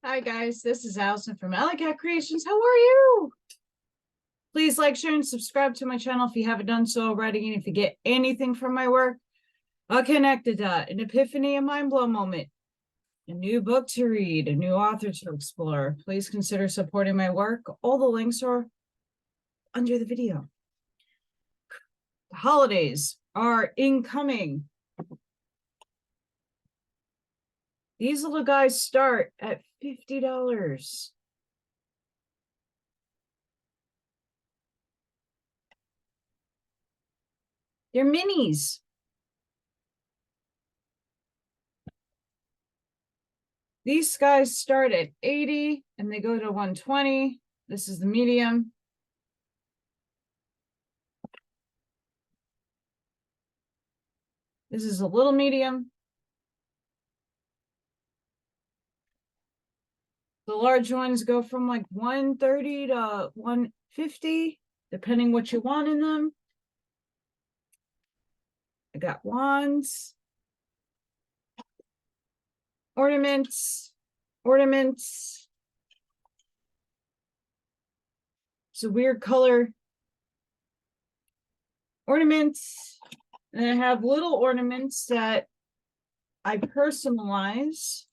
Hi guys, this is Allison from Allykatkreations. How are you? Please like, share, and subscribe to my channel if you haven't done so already. And if you get anything from my work, a connected dot, an epiphany, a mind blow moment, a new book to read, a new author to explore, please consider supporting my work. All the links are under the video. The holidays are incoming. These little guys start at $50. They're minis. These guys start at 80 and they go to 120. This is the medium. This is a little medium. The large ones go from like 130 to 150, depending what you want in them. I got wands, ornaments. It's a weird color. Ornaments. And I have little ornaments that I personalize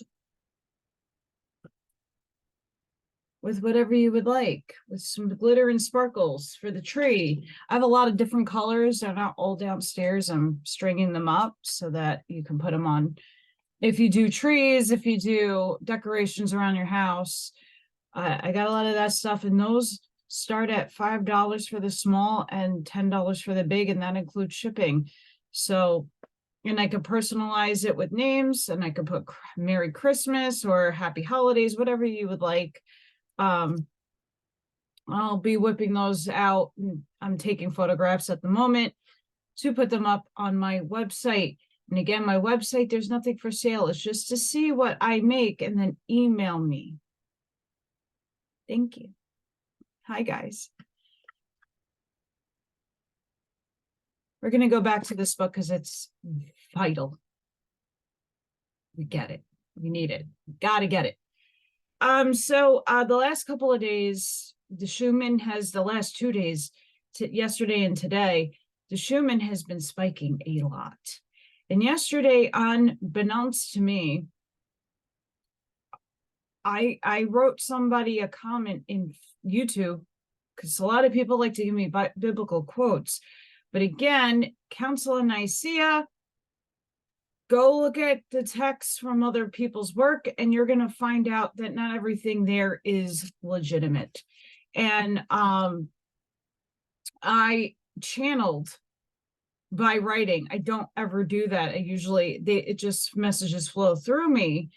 with whatever you would like, with some glitter and sparkles for the tree. I have a lot of different colors. They're not all downstairs. I'm stringing them up so that you can put them on. If you do trees, if you do decorations around your house, I got a lot of that stuff, and those start at $5 for the small and $10 for the big, and that includes shipping. So, and I could personalize it with names, and I could put Merry Christmas or Happy Holidays, whatever you would like. I'll be whipping those out. I'm taking photographs at the moment to put them up on my website. And again, my website, there's nothing for sale. It's just to see what I make and then email me. Thank you. Hi, guys. We're going to go back to this book because it's vital. We get it. We need it. Got to get it. So the last couple of days, the Schumann has, the last 2 days, yesterday and today, the Schumann has been spiking a lot. And yesterday, unbeknownst to me, I wrote somebody a comment in YouTube, because a lot of people like to give me biblical quotes. But again, Council of Nicaea, go look at the texts from other people's work, and you're going to find out that not everything there is legitimate. And I channeled by writing. I don't ever do that. I usually, it just messages flow through me.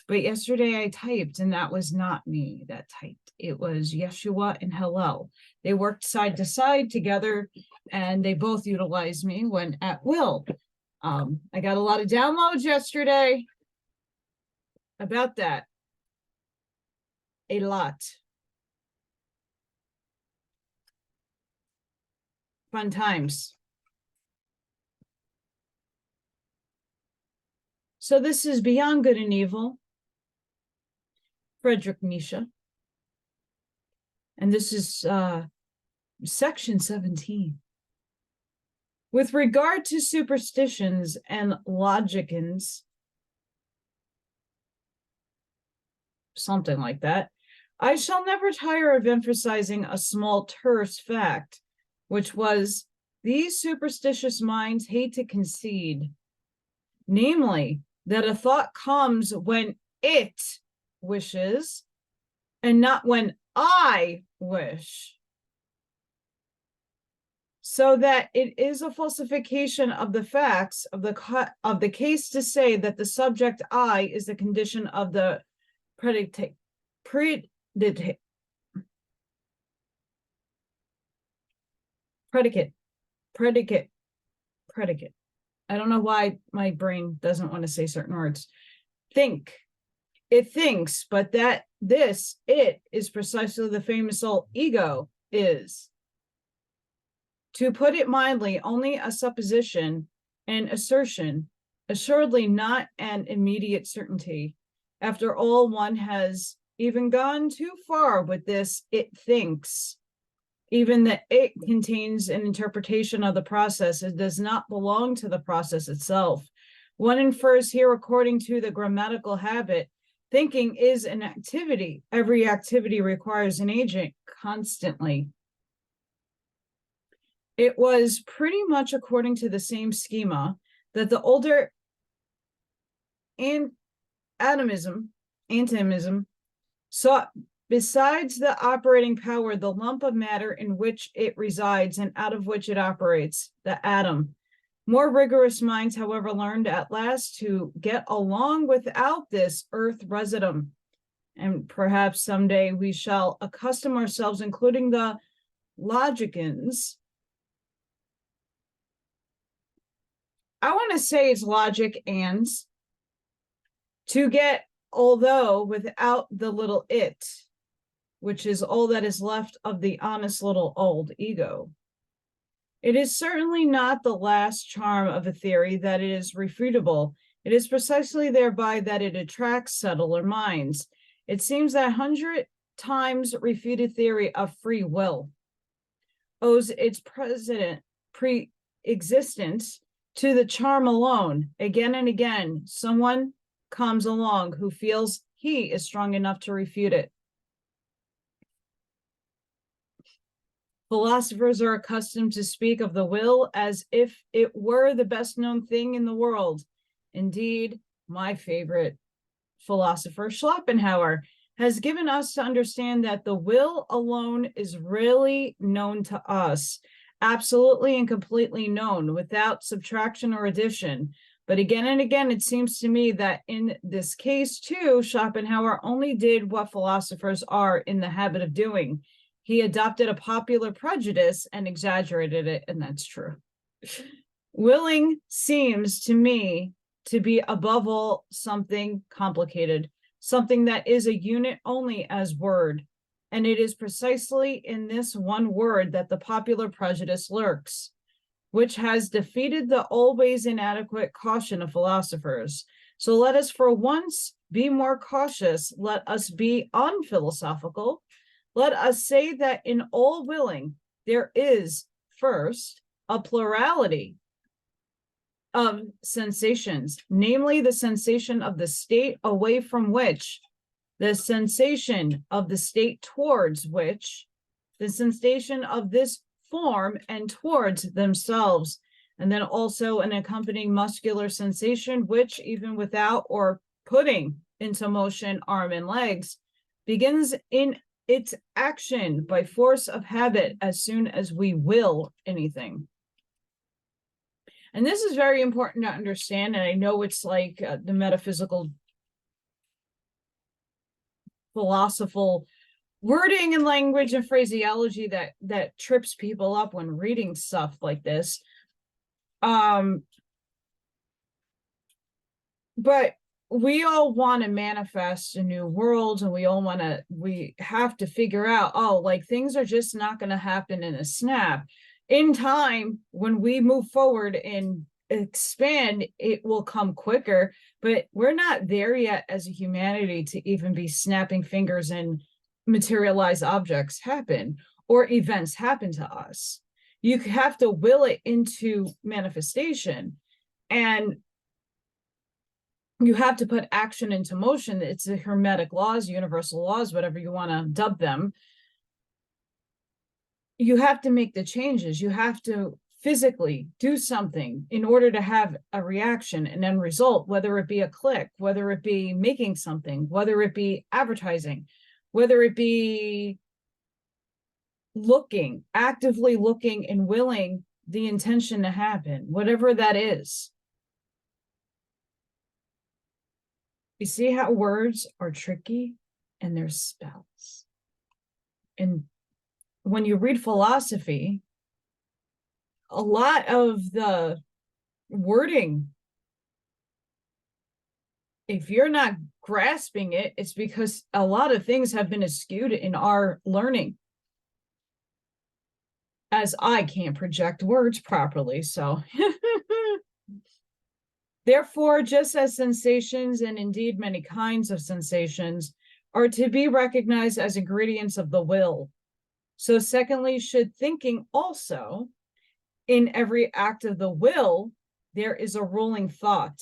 But yesterday I typed, and that was not me that typed. It was Yeshua and Hillel. They worked side to side together, and they both utilized me when at will. I got a lot of downloads yesterday about that. A lot. Fun times. So this is Beyond Good and Evil, Friedrich Nietzsche. And this is section 17. With regard to superstitions and logicans, something like that, I shall never tire of emphasizing a small terse fact, which was, these superstitious minds hate to concede, namely, that a thought comes when it wishes and not when I wish. So that it is a falsification of the facts of the case to say that the subject I is the condition of the predicate. I don't know why my brain doesn't want to say certain words. Think. It thinks, but that it is precisely the famous old ego is. To put it mildly, only a supposition and assertion, assuredly not an immediate certainty, After all, one has even gone too far with this it thinks. Even that it contains an interpretation of the process. It does not belong to the process itself. One infers here, according to the grammatical habit, thinking is an activity. Every activity requires an agent constantly. It was pretty much according to the same schema that the older atomism sought, besides the operating power, the lump of matter in which it resides and out of which it operates, the atom. More rigorous minds, however, learned at last to get along without this earth residuum. And perhaps someday we shall accustom ourselves, including the logicians. I want to say it's logic ands, to get although without the little it, which is all that is left of the honest little old ego. It is certainly not the last charm of a theory that it is refutable. It is precisely thereby that it attracts subtler minds. It seems that 100 times refuted theory of free will owes its pre-existence to the charm alone. Again and again, someone comes along who feels he is strong enough to refute it. Philosophers are accustomed to speak of the will as if it were the best known thing in the world. Indeed, my favorite philosopher, Schopenhauer, has given us to understand that the will alone is really known to us, absolutely and completely known, without subtraction or addition. But again and again, it seems to me that in this case, too, Schopenhauer only did what philosophers are in the habit of doing. He adopted a popular prejudice and exaggerated it, and that's true. Willing seems to me to be above all something complicated, something that is a unit only as word. And it is precisely in this one word that the popular prejudice lurks, which has defeated the always inadequate caution of philosophers. So let us for once be more cautious. Let us be unphilosophical. Let us say that in all willing, there is first a plurality of sensations, namely the sensation of the state away from which, the sensation of the state towards which, the sensation of this form and towards themselves, and then also an accompanying muscular sensation, which even without or putting into motion arm and legs, begins in its action by force of habit as soon as we will anything. And this is very important to understand, and I know it's like the metaphysical philosophical wording and language and phraseology that trips people up when reading stuff like this. But we all want to manifest a new world, and we have to figure out, oh, like things are just not going to happen in a snap. In time, when we move forward and expand, it will come quicker, but we're not there yet as a humanity to even be snapping fingers and materialized objects happen or events happen to us. You have to will it into manifestation, and you have to put action into motion. It's the hermetic laws, universal laws, whatever you want to dub them. You have to make the changes. You have to physically do something in order to have a reaction, an end result, whether it be a click, whether it be making something, whether it be advertising, whether it be looking, actively looking and willing the intention to happen, whatever that is. You see how words are tricky and they're spells. And when you read philosophy, a lot of the wording, if you're not grasping it, it's because a lot of things have been eschewed in our learning. As I can't project words properly, so Therefore, just as sensations, and indeed many kinds of sensations, are to be recognized as ingredients of the will, so secondly should thinking also. In every act of the will, there is a ruling thought.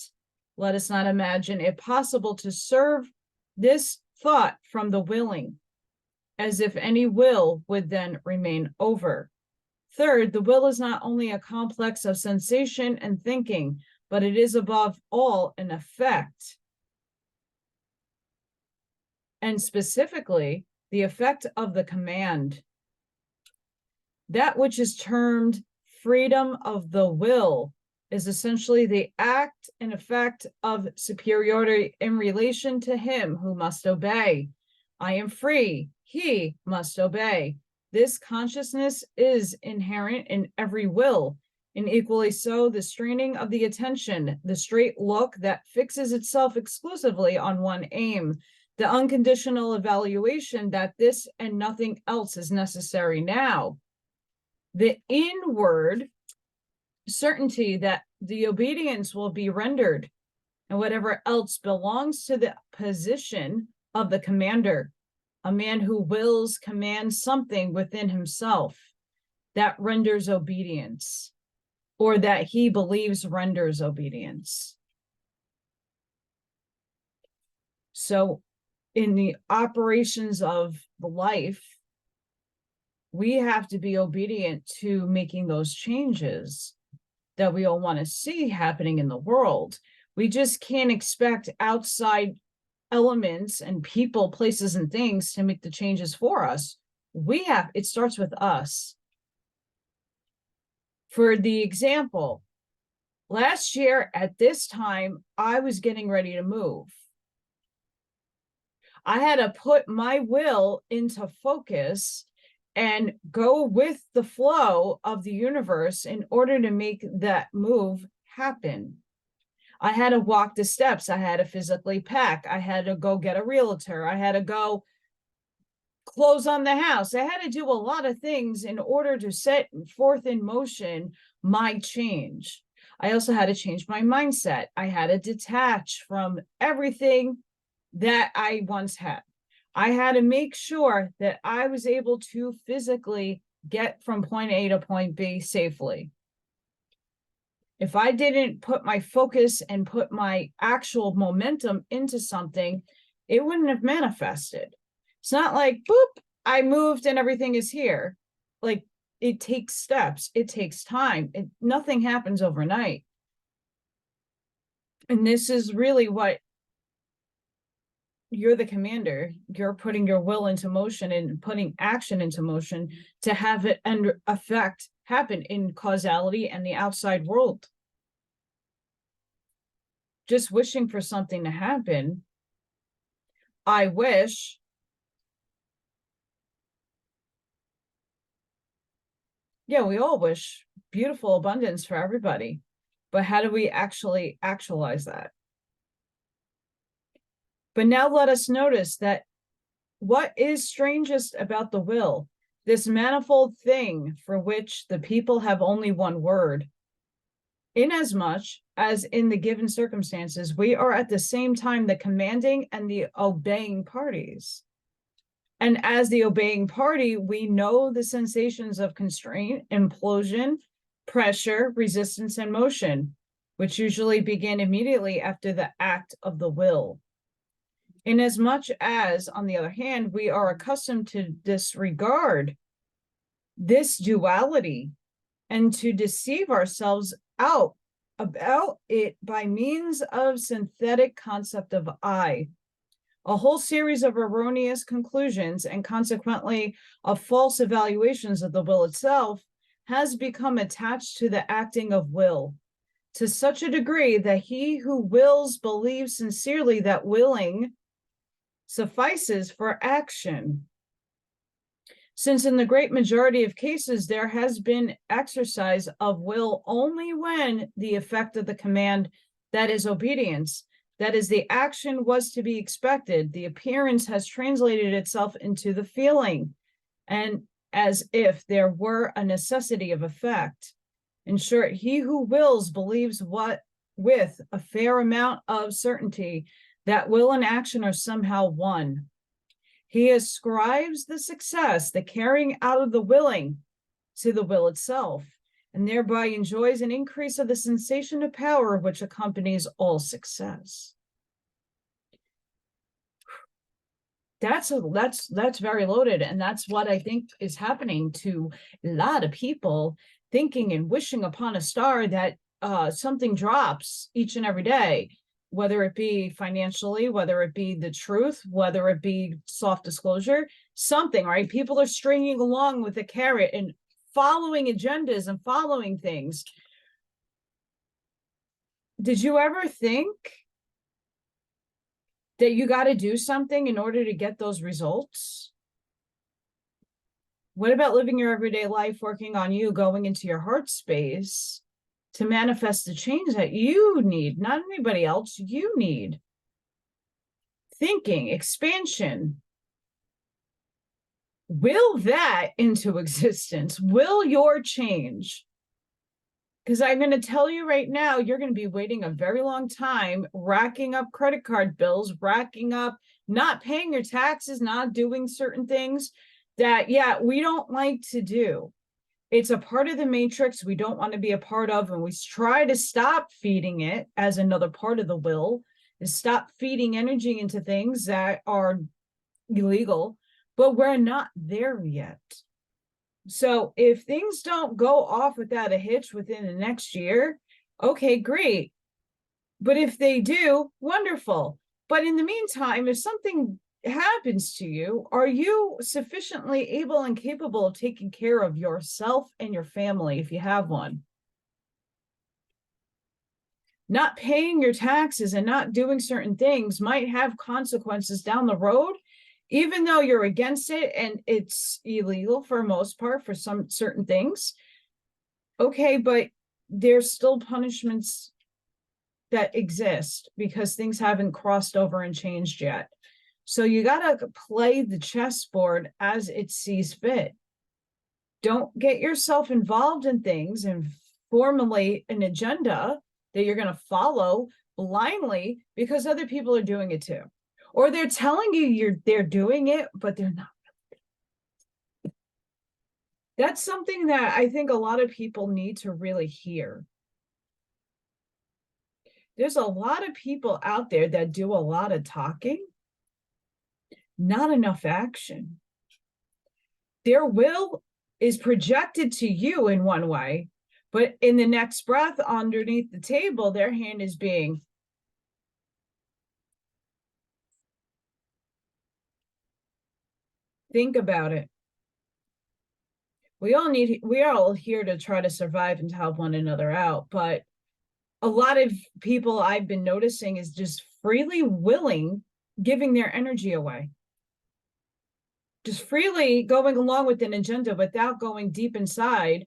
Let us not imagine it possible to serve this thought from the willing, as if any will would then remain over. Third, the will is not only a complex of sensation and thinking, but it is above all an effect. And specifically, the effect of the command. That which is termed freedom of the will is essentially the act and effect of superiority in relation to him who must obey. I am free, he must obey. This consciousness is inherent in every will, and equally so the straining of the attention, the straight look that fixes itself exclusively on one aim, the unconditional evaluation that this and nothing else is necessary now, the inward certainty that the obedience will be rendered, and whatever else belongs to the position of the commander, a man who wills command something within himself that renders obedience, or that he believes renders obedience. So in the operations of the life, we have to be obedient to making those changes that we all want to see happening in the world. We just can't expect outside elements and people, places, and things to make the changes for us. It starts with us. For the example, last year at this time, I was getting ready to move. I had to put my will into focus and go with the flow of the universe in order to make that move happen. I had to walk the steps. I had to physically pack. I had to go get a realtor. I had to go close on the house. I had to do a lot of things in order to set forth in motion my change. I also had to change my mindset. I had to detach from everything that I once had. I had to make sure that I was able to physically get from point A to point B safely. If I didn't put my focus and put my actual momentum into something, it wouldn't have manifested. It's not like, boop, I moved and everything is here. Like, it takes steps. It takes time. Nothing happens overnight. And this is really what you're the commander. You're putting your will into motion and putting action into motion to have it and effect happen in causality and the outside world. Just wishing for something to happen. I wish. Yeah, we all wish beautiful abundance for everybody. But how do we actually actualize that? But now let us notice that what is strangest about the will, this manifold thing for which the people have only one word, inasmuch as in the given circumstances, we are at the same time the commanding and the obeying parties. And as the obeying party, we know the sensations of constraint, implosion, pressure, resistance, and motion, which usually begin immediately after the act of the will. Inasmuch as, on the other hand, we are accustomed to disregard this duality and to deceive ourselves out about it by means of synthetic concept of I, a whole series of erroneous conclusions and consequently of false evaluations of the will itself has become attached to the acting of will to such a degree that he who wills believes sincerely that willing suffices for action. Since in the great majority of cases, there has been exercise of will only when the effect of the command, that is obedience, that is the action was to be expected, the appearance has translated itself into the feeling, and as if there were a necessity of effect. In short, he who wills believes what with a fair amount of certainty that will and action are somehow one. He ascribes the success, the carrying out of the willing, to the will itself, and thereby enjoys an increase of the sensation of power which accompanies all success. That's very loaded, and that's what I think is happening to a lot of people, thinking and wishing upon a star that something drops each and every day, whether it be financially, whether it be the truth, whether it be soft disclosure, something, right? People are stringing along with a carrot and following agendas and following things. Did you ever think that you got to do something in order to get those results? What about living your everyday life, working on you, going into your heart space to manifest the change that you need, not anybody else, you need? Thinking, expansion. Will that into existence? Will your change? Because I'm going to tell you right now, you're going to be waiting a very long time, racking up credit card bills, racking up, not paying your taxes, not doing certain things that, yeah, we don't like to do. It's a part of the matrix we don't want to be a part of, and we try to stop feeding it as another part of the will, is stop feeding energy into things that are illegal, but we're not there yet. So if things don't go off without a hitch within the next year, okay, great. But if they do, wonderful. But in the meantime, if something happens to you, are you sufficiently able and capable of taking care of yourself and your family if you have one? Not paying your taxes and not doing certain things might have consequences down the road, even though you're against it and it's illegal for most part for some certain things. Okay, but there's still punishments that exist because things haven't crossed over and changed yet. So you got to play the chessboard as it sees fit. Don't get yourself involved in things and formulate an agenda that you're going to follow blindly because other people are doing it too. Or they're telling you they're doing it, but they're not. That's something that I think a lot of people need to really hear. There's a lot of people out there that do a lot of talking, not enough action. Their will is projected to you in one way, but in the next breath, underneath the table, their hand is being think about it. We are all here to try to survive and to help one another out. But a lot of people I've been noticing is just freely willing, giving their energy away. Just freely going along with an agenda without going deep inside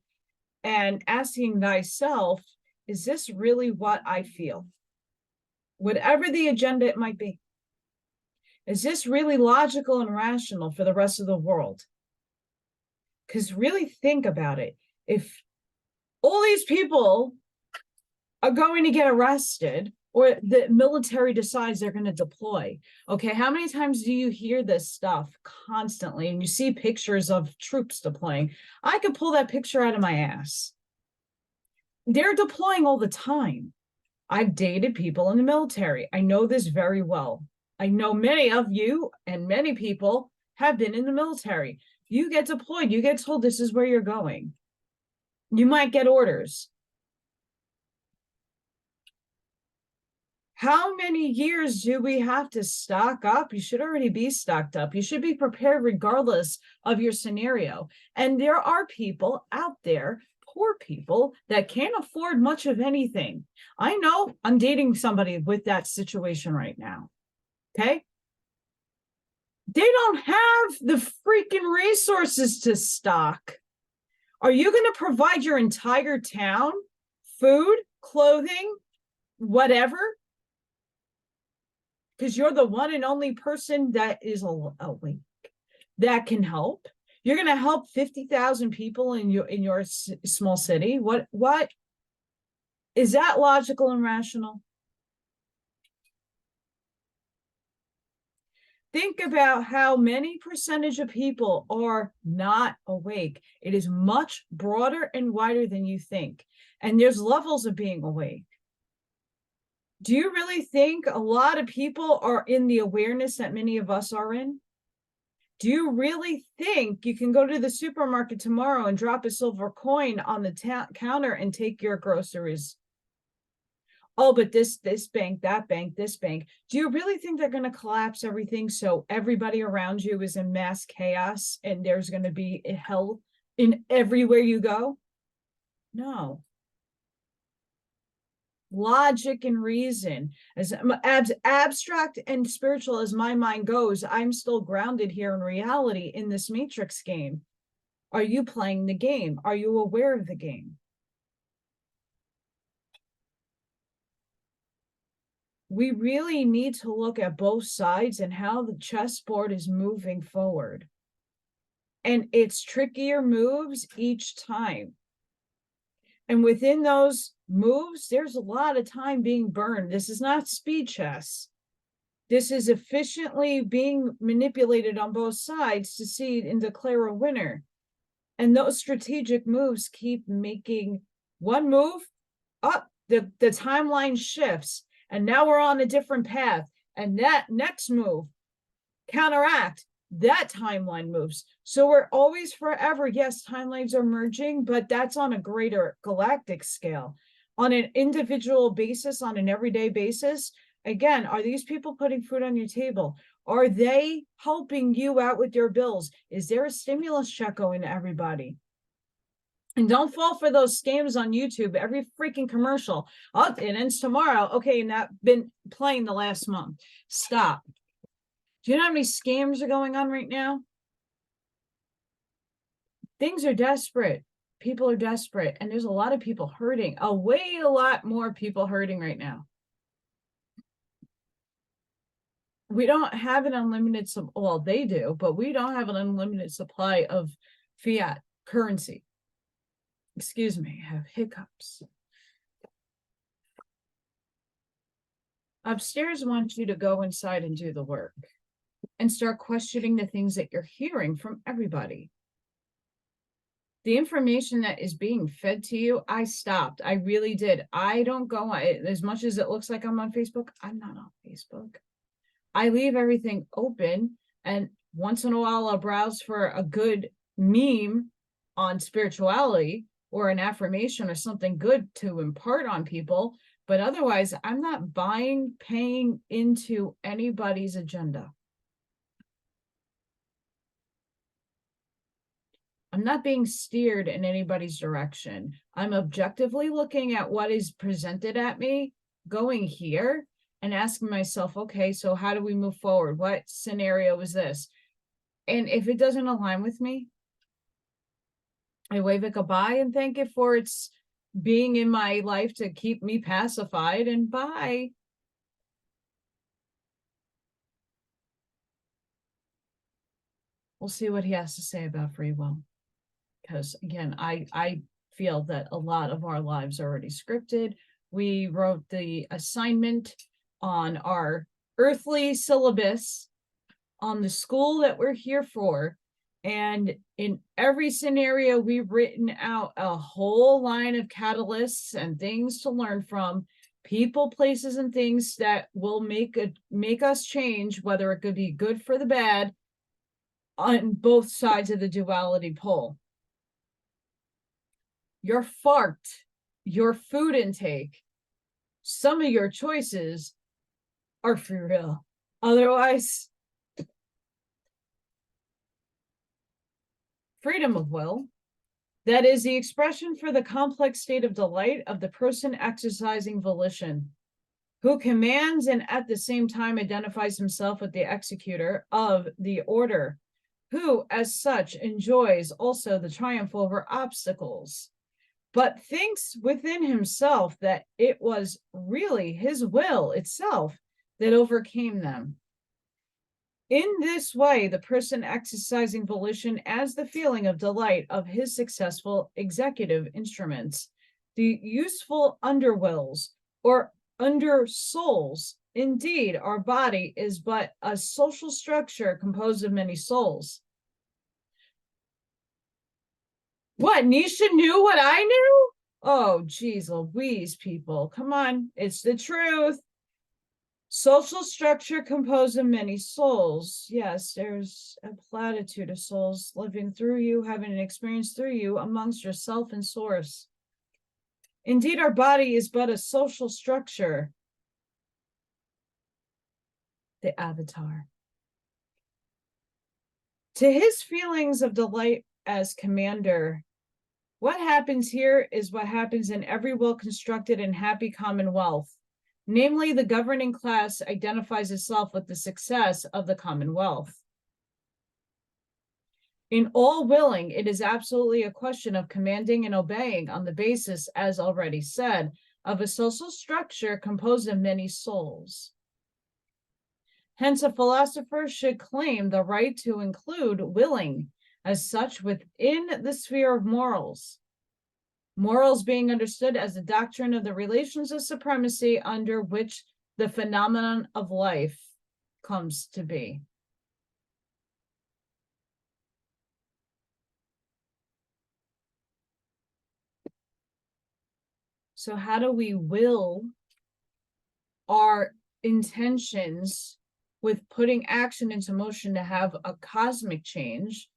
and asking thyself, is this really what I feel? Whatever the agenda it might be. Is this really logical and rational for the rest of the world? Because really think about it. If all these people are going to get arrested or the military decides they're going to deploy, okay, how many times do you hear this stuff constantly and you see pictures of troops deploying? I could pull that picture out of my ass. They're deploying all the time. I've dated people in the military. I know this very well. I know many of you and many people have been in the military. You get deployed, you get told this is where you're going. You might get orders. How many years do we have to stock up? You should already be stocked up. You should be prepared regardless of your scenario. And there are people out there, poor people, that can't afford much of anything. I know I'm dating somebody with that situation right now. Okay? They don't have the freaking resources to stock. Are you going to provide your entire town food, clothing, whatever? Because you're the one and only person that is awake that can help. You're going to help 50,000 people in your small city. What? Is that logical and rational? Think about how many percentage of people are not awake. It is much broader and wider than you think. And there's levels of being awake. Do you really think a lot of people are in the awareness that many of us are in? Do you really think you can go to the supermarket tomorrow and drop a silver coin on the counter and take your groceries? Oh, but this bank, that bank, this bank. Do you really think they're going to collapse everything so everybody around you is in mass chaos and there's going to be hell in everywhere you go? No. Logic and reason. As abstract and spiritual as my mind goes, I'm still grounded here in reality in this matrix game. Are you playing the game? Are you aware of the game? We really need to look at both sides and how the chessboard is moving forward. And it's trickier moves each time. And within those moves, there's a lot of time being burned. This is not speed chess. This is efficiently being manipulated on both sides to see and declare a winner. And those strategic moves keep making one move up, the timeline shifts. And now we're on a different path. And that next move, counteract, that timeline moves. So we're always forever, yes, timelines are merging, but that's on a greater galactic scale. On an individual basis, on an everyday basis, again, are these people putting food on your table? Are they helping you out with your bills? Is there a stimulus check going to everybody? And don't fall for those scams on YouTube. Every freaking commercial. Oh, it ends tomorrow. Okay, and that's been playing the last month. Stop. Do you know how many scams are going on right now? Things are desperate. People are desperate. And there's a lot of people hurting. A lot more people hurting right now. We don't have an unlimited, well, they do, but we don't have an unlimited supply of fiat currency. Excuse me, I have hiccups. Upstairs wants you to go inside and do the work and start questioning the things that you're hearing from everybody. The information that is being fed to you, I stopped. I really did. I don't go on, as much as it looks like I'm on Facebook, I'm not on Facebook. I leave everything open, and once in a while I'll browse for a good meme on spirituality or an affirmation or something good to impart on people. But otherwise, I'm not paying into anybody's agenda. I'm not being steered in anybody's direction. I'm objectively looking at what is presented at me, going here and asking myself, okay, so how do we move forward? What scenario is this? And if it doesn't align with me, I wave it goodbye and thank it for its being in my life to keep me pacified, and bye. We'll see what he has to say about free will. Because again, I feel that a lot of our lives are already scripted. We wrote the assignment on our earthly syllabus on the school that we're here for. And in every scenario, we've written out a whole line of catalysts and things to learn from, people, places, and things that will make us change, whether it could be good for the bad, on both sides of the duality pole. Your fart, your food intake, some of your choices are for real. Otherwise, freedom of will, that is the expression for the complex state of delight of the person exercising volition, who commands and at the same time identifies himself with the executor of the order, who as such enjoys also the triumph over obstacles, but thinks within himself that it was really his will itself that overcame them. In this way, the person exercising volition as the feeling of delight of his successful executive instruments the useful underwills or under souls. Indeed, our body is but a social structure composed of many souls. What, Nietzsche knew what I knew? Oh, geez Louise, people. Come on, it's the truth. Social structure composed of many souls. Yes, there's a platitude of souls living through you, having an experience through you amongst yourself and source. Indeed, our body is but a social structure. The avatar. To his feelings of delight as commander, what happens here is what happens in every well-constructed and happy commonwealth. Namely, the governing class identifies itself with the success of the commonwealth. In all willing, it is absolutely a question of commanding and obeying on the basis, as already said, of a social structure composed of many souls. Hence, a philosopher should claim the right to include willing as such within the sphere of morals. Morals being understood as the doctrine of the relations of supremacy under which the phenomenon of life comes to be. So how do we will our intentions with putting action into motion to have a cosmic change,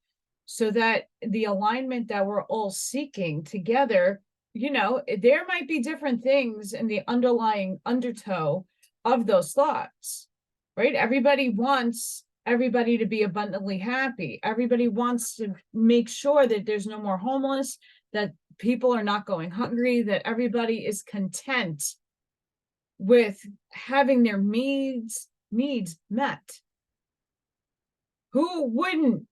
so that the alignment that we're all seeking together, you know, there might be different things in the underlying undertow of those thoughts, right? Everybody wants everybody to be abundantly happy. Everybody wants to make sure that there's no more homeless, that people are not going hungry, that everybody is content with having their needs met. Who wouldn't?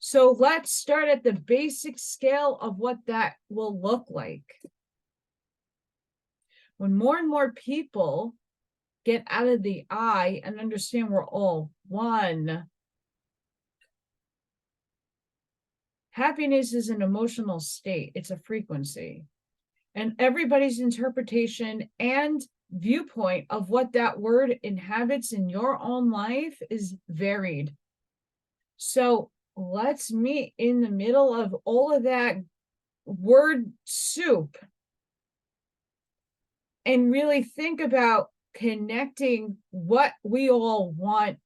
So let's start at the basic scale of what that will look like. When more and more people get out of the I and understand we're all one. Happiness is an emotional state. It's a frequency. And everybody's interpretation and viewpoint of what that word inhabits in your own life is varied. So let's meet in the middle of all of that word soup and really think about connecting what we all want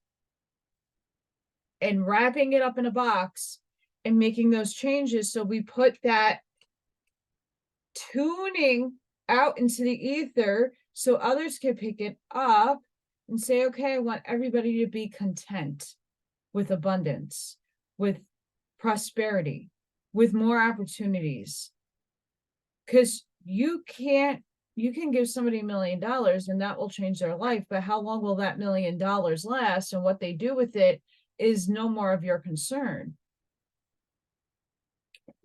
and wrapping it up in a box and making those changes. So we put that tuning out into the ether so others can pick it up and say, okay, I want everybody to be content with abundance, with prosperity, with more opportunities. Because you can give somebody $1 million and that will change their life, but how long will that $1 million last, and what they do with it is no more of your concern.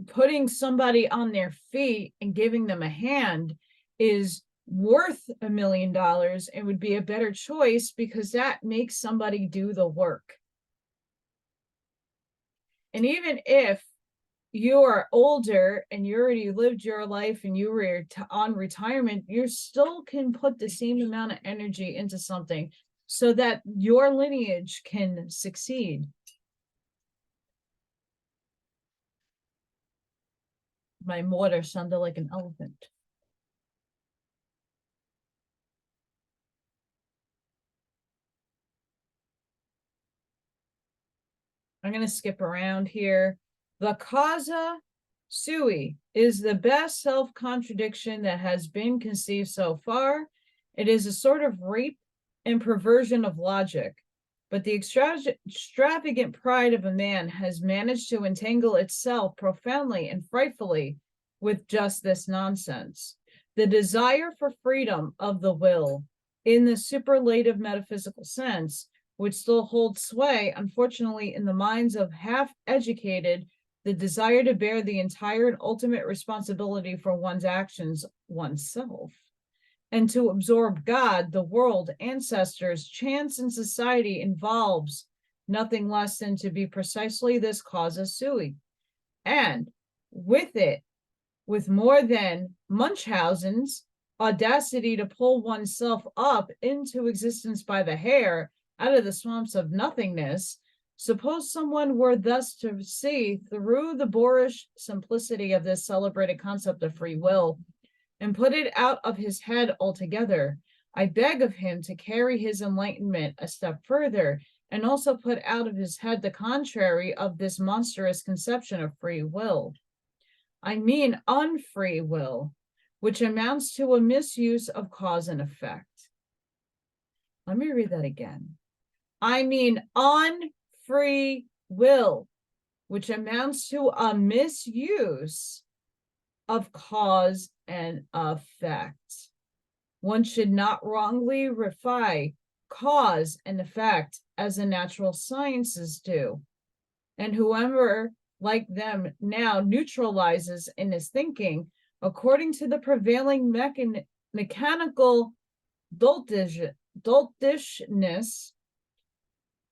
Putting somebody on their feet and giving them a hand is worth $1 million and would be a better choice, because that makes somebody do the work. And even if you are older and you already lived your life and you were on retirement, you still can put the same amount of energy into something so that your lineage can succeed. My water sounded like an elephant. I'm going to skip around here. The causa sui is the best self-contradiction that has been conceived so far. It is a sort of rape and perversion of logic, but the extravagant pride of a man has managed to entangle itself profoundly and frightfully with just this nonsense. The desire for freedom of the will, in the superlative metaphysical sense, which still holds sway, unfortunately, in the minds of half-educated, the desire to bear the entire and ultimate responsibility for one's actions oneself, and to absorb God, the world, ancestors, chance, and society involves nothing less than to be precisely this causa sui. And with it, with more than Munchausen's audacity to pull oneself up into existence by the hair out of the swamps of nothingness, suppose someone were thus to see through the boorish simplicity of this celebrated concept of free will and put it out of his head altogether, I beg of him to carry his enlightenment a step further and also put out of his head the contrary of this monstrous conception of free will. I mean unfree will, which amounts to a misuse of cause and effect. Let me read that again. I mean unfree will, which amounts to a misuse of cause and effect. One should not wrongly refer cause and effect as the natural sciences do. And whoever, like them, now neutralizes in his thinking, according to the prevailing mechanical doltishness,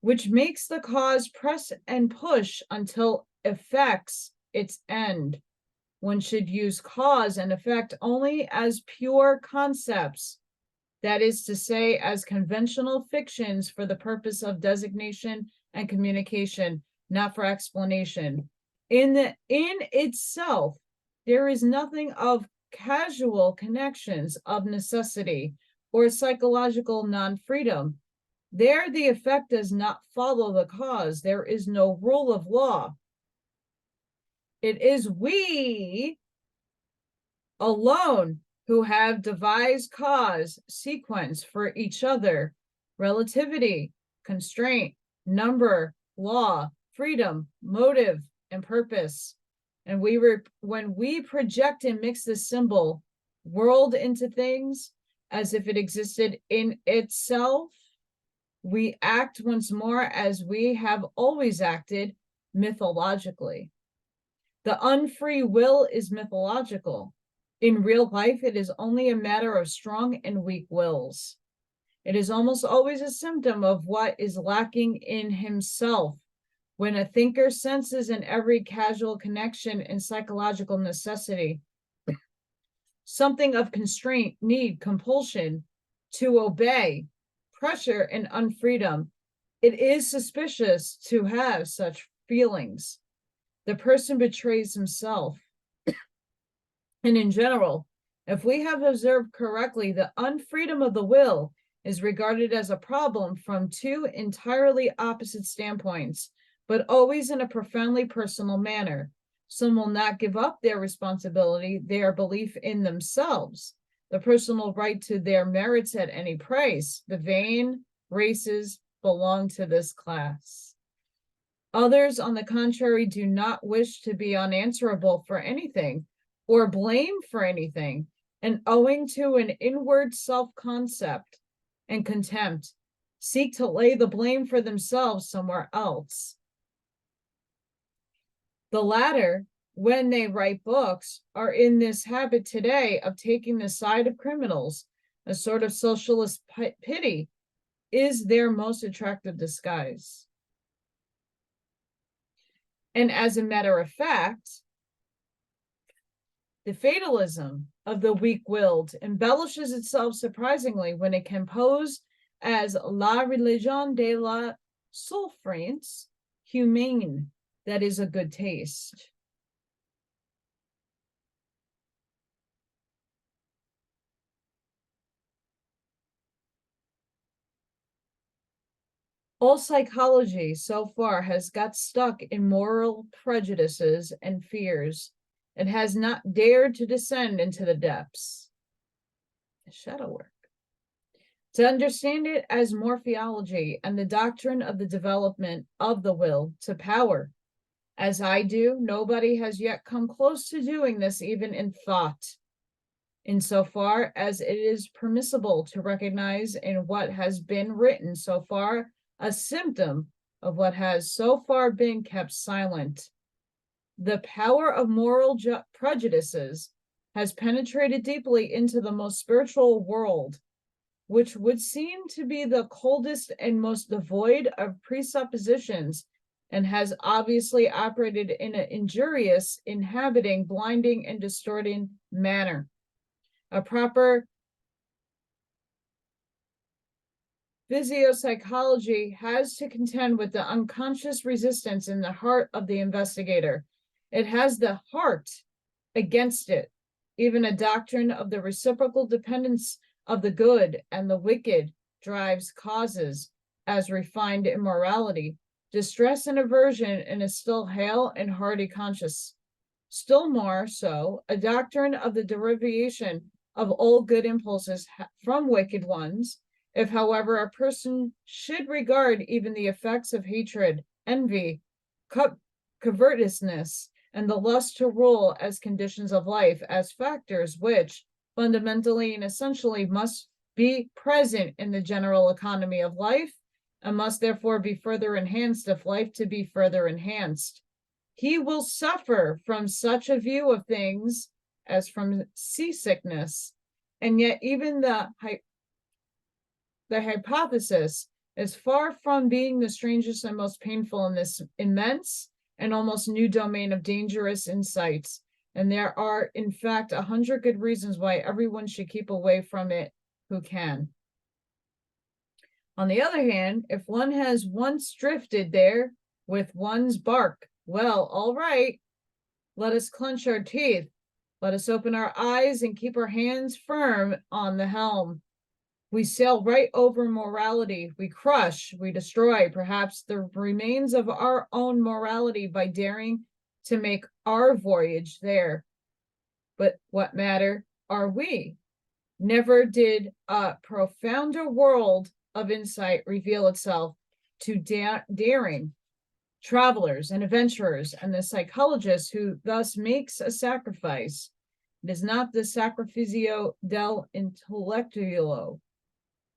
which makes the cause press and push until effects its end. One should use cause and effect only as pure concepts, that is to say, as conventional fictions for the purpose of designation and communication, not for explanation. In itself, there is nothing of casual connections of necessity or psychological non-freedom. There the effect does not follow the cause. There is no rule of law. It is we alone who have devised cause, sequence for each other, relativity, constraint, number, law, freedom, motive, and purpose. And when we project and mix this symbol, world into things as if it existed in itself, we act once more as we have always acted, mythologically. The unfree will is mythological. In real life, it is only a matter of strong and weak wills. It is almost always a symptom of what is lacking in himself. When a thinker senses in every casual connection and psychological necessity something of constraint, need, compulsion to obey, pressure, and unfreedom, it is suspicious to have such feelings. The person betrays himself. And in general, if we have observed correctly, the unfreedom of the will is regarded as a problem from two entirely opposite standpoints, but always in a profoundly personal manner. Some will not give up their responsibility, their belief in themselves, the personal right to their merits at any price. The vain races belong to this class. Others, on the contrary, do not wish to be unanswerable for anything or blame for anything, and owing to an inward self-concept and contempt, seek to lay the blame for themselves somewhere else. The latter, when they write books, are in this habit today of taking the side of criminals. A sort of socialist pity is their most attractive disguise. And as a matter of fact, the fatalism of the weak-willed embellishes itself surprisingly when it can pose as la religion de la souffrance humane, that is a good taste. All psychology so far has got stuck in moral prejudices and fears. It has not dared to descend into the depths. Shadow work. To understand it as morphology and the doctrine of the development of the will to power. As I do, nobody has yet come close to doing this even in thought. Insofar as it is permissible to recognize in what has been written so far a symptom of what has so far been kept silent. The power of moral prejudices has penetrated deeply into the most spiritual world, which would seem to be the coldest and most devoid of presuppositions and has obviously operated in an injurious, inhabiting, blinding, and distorting manner. A proper physiopsychology has to contend with the unconscious resistance in the heart of the investigator. It has the heart against it. Even a doctrine of the reciprocal dependence of the good and the wicked drives causes as refined immorality, distress and aversion in a still hale and hearty conscience. Still more so, a doctrine of the derivation of all good impulses from wicked ones. If, however, a person should regard even the effects of hatred, envy, covetousness, and the lust to rule as conditions of life, as factors which fundamentally and essentially must be present in the general economy of life, and must therefore be further enhanced if life to be further enhanced, he will suffer from such a view of things as from seasickness. And yet even the hypothesis is far from being the strangest and most painful in this immense and almost new domain of dangerous insights. And there are, in fact, 100 good reasons why everyone should keep away from it who can. On the other hand, if one has once drifted there with one's bark, well, all right, let us clench our teeth. Let us open our eyes and keep our hands firm on the helm. We sail right over morality. We crush, we destroy perhaps the remains of our own morality by daring to make our voyage there. But what matter are we? Never did a profounder world of insight reveal itself to daring travelers and adventurers, and the psychologist who thus makes a sacrifice. It is not the sacrificio del intellectualo,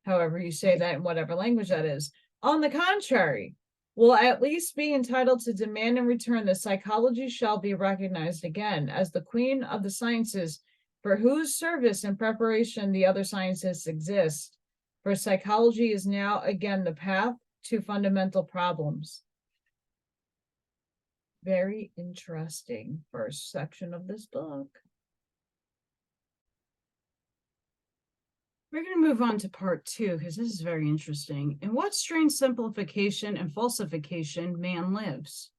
however you say that in whatever language that is. On the contrary, will at least be entitled to demand in return that psychology shall be recognized again as the queen of the sciences, for whose service and preparation the other sciences exist. For psychology is now again the path to fundamental problems. Very interesting first section of this book. We're going to move on to part 2 because this is very interesting. In what strange simplification and falsification man lives?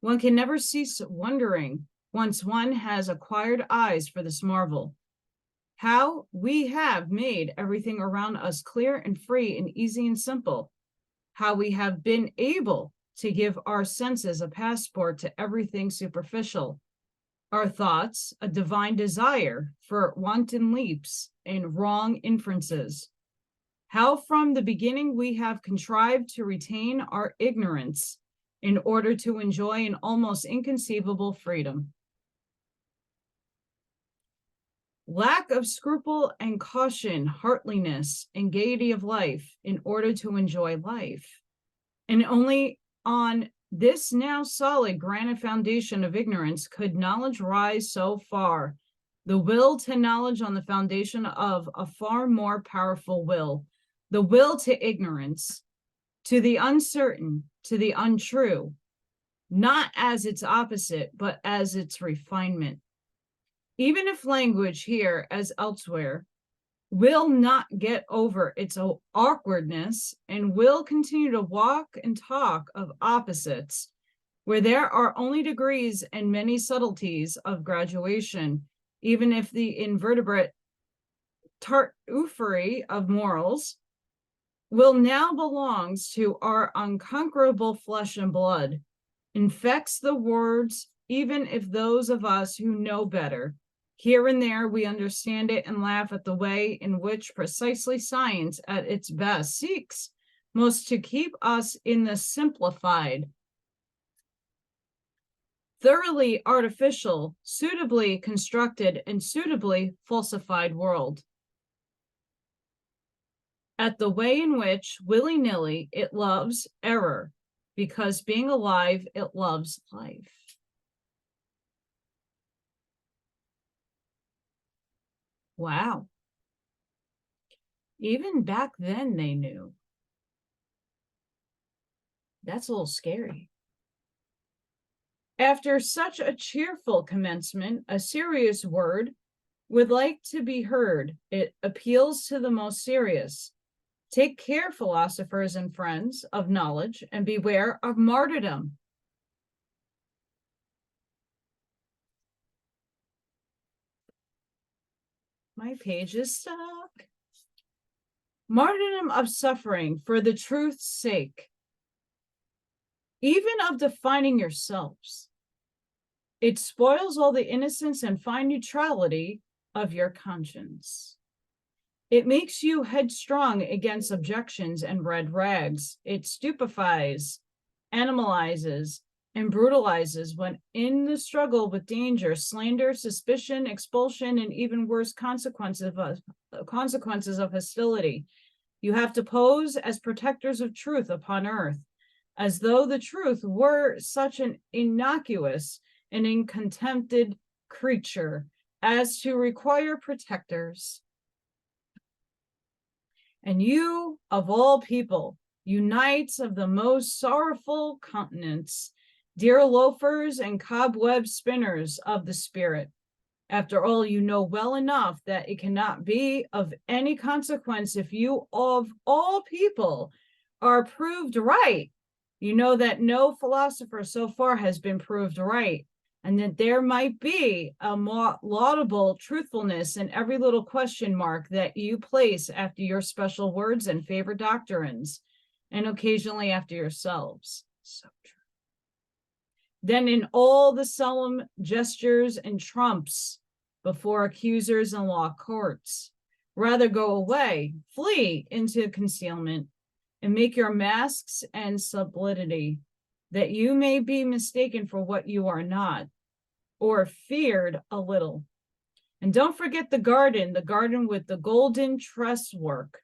One can never cease wondering, once one has acquired eyes for this marvel, how we have made everything around us clear and free and easy and simple, how we have been able to give our senses a passport to everything superficial, our thoughts a divine desire for wanton leaps and wrong inferences, how from the beginning we have contrived to retain our ignorance in order to enjoy an almost inconceivable freedom. Lack of scruple and caution, heartliness and gaiety of life in order to enjoy life. And only on this now solid granite foundation of ignorance could knowledge rise so far. The will to knowledge on the foundation of a far more powerful will. The will to ignorance, to the uncertain, to the untrue, not as its opposite, but as its refinement. Even if language here, as elsewhere, will not get over its awkwardness and will continue to walk and talk of opposites, where there are only degrees and many subtleties of graduation, even if the invertebrate tartuffery of morals will now belongs to our unconquerable flesh and blood, infects the words, even if those of us who know better. Here and there, we understand it and laugh at the way in which precisely science at its best seeks most to keep us in the simplified, thoroughly artificial, suitably constructed, and suitably falsified world. At the way in which, willy-nilly, it loves error, because being alive, it loves life. Wow. Even back then they knew. That's a little scary. After such a cheerful commencement, a serious word would like to be heard. It appeals to the most serious. Take care, philosophers and friends of knowledge, and beware of martyrdom. My page is stuck. Martyrdom of suffering for the truth's sake, even of defining yourselves. It spoils all the innocence and fine neutrality of your conscience. It makes you headstrong against objections and red rags. It stupefies, animalizes, and brutalizes when in the struggle with danger, slander, suspicion, expulsion, and even worse consequences of hostility. You have to pose as protectors of truth upon earth, as though the truth were such an innocuous and incontempted creature as to require protectors. And you, of all people, you knights of the most sorrowful continents, dear loafers and cobweb spinners of the spirit, after all, you know well enough that it cannot be of any consequence if you, of all people, are proved right. You know that no philosopher so far has been proved right, and that there might be a more laudable truthfulness in every little question mark that you place after your special words and favorite doctrines, and occasionally after yourselves. So true. Then in all the solemn gestures and trumps before accusers and law courts, rather go away, flee into concealment, and make your masks and sublimity, that you may be mistaken for what you are not, or feared a little. And don't forget the garden with the golden tress work,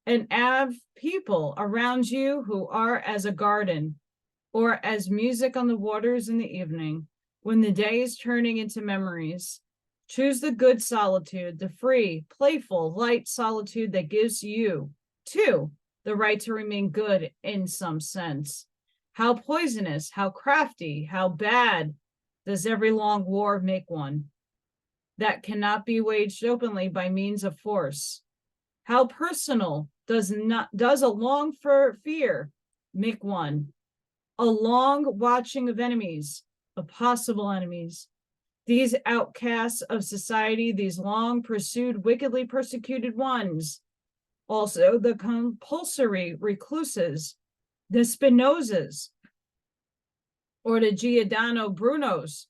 and have people around you who are as a garden, or as music on the waters in the evening, when the day is turning into memories. Choose the good solitude, the free, playful, light solitude that gives you, too, the right to remain good in some sense. How poisonous, how crafty, how bad does every long war make one that cannot be waged openly by means of force? How personal does a long for fear make one? A long watching of enemies, of possible enemies. These outcasts of society, these long pursued, wickedly persecuted ones. Also the compulsory recluses, the Spinozas, or the Giordano Brunos,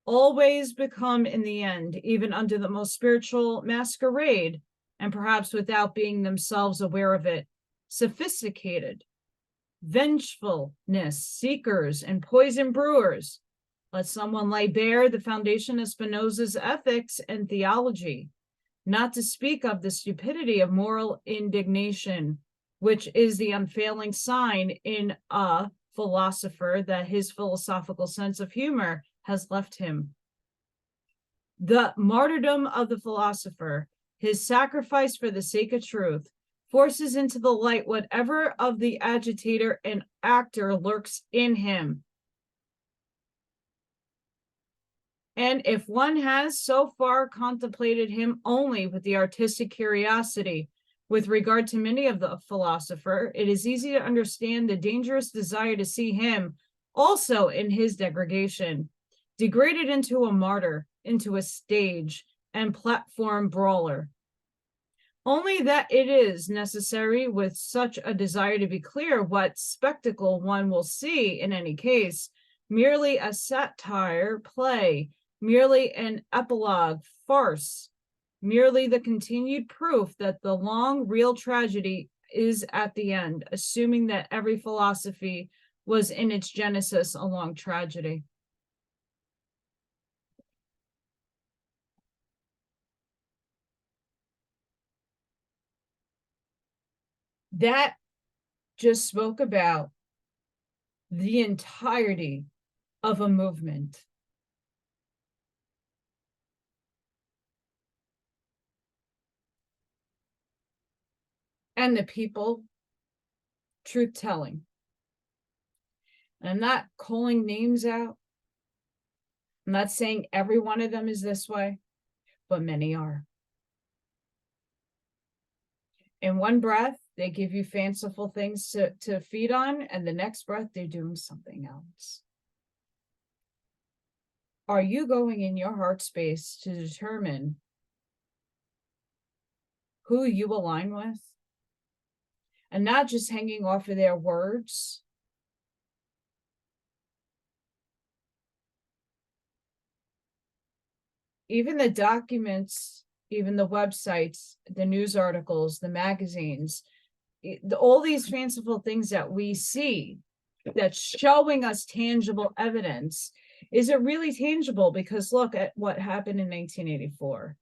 always become in the end, even under the most spiritual masquerade, and perhaps without being themselves aware of it, sophisticated, vengefulness seekers, and poison brewers. Let someone lay bare the foundation of Spinoza's ethics and theology, not to speak of the stupidity of moral indignation, which is the unfailing sign in a philosopher that his philosophical sense of humor has left him. The martyrdom of the philosopher, his sacrifice for the sake of truth, forces into the light whatever of the agitator and actor lurks in him. And if one has so far contemplated him only with the artistic curiosity with regard to many of the philosopher, it is easy to understand the dangerous desire to see him also in his degradation, degraded into a martyr, into a stage and platform brawler. Only that it is necessary with such a desire to be clear what spectacle one will see in any case, merely a satire play, merely an epilogue farce, merely the continued proof that the long real tragedy is at the end, assuming that every philosophy was in its genesis a long tragedy. That just spoke about the entirety of a movement. And the people truth telling. I'm not calling names out. I'm not saying every one of them is this way, but many are. In one breath, they give you fanciful things to feed on, and the next breath, they're doing something else. Are you going in your heart space to determine who you align with? And not just hanging off of their words, even the documents, even the websites, the news articles, the magazines, all these fanciful things that we see that's showing us tangible evidence. Is it really tangible? Because look at what happened in 1984.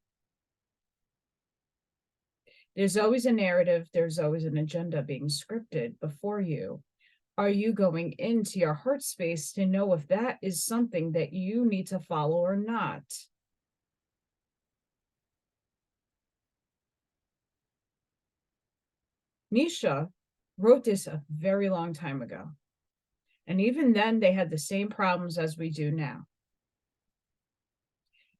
There's always a narrative. There's always an agenda being scripted before you. Are you going into your heart space to know if that is something that you need to follow or not? Nietzsche wrote this a very long time ago. And even then, they had the same problems as we do now.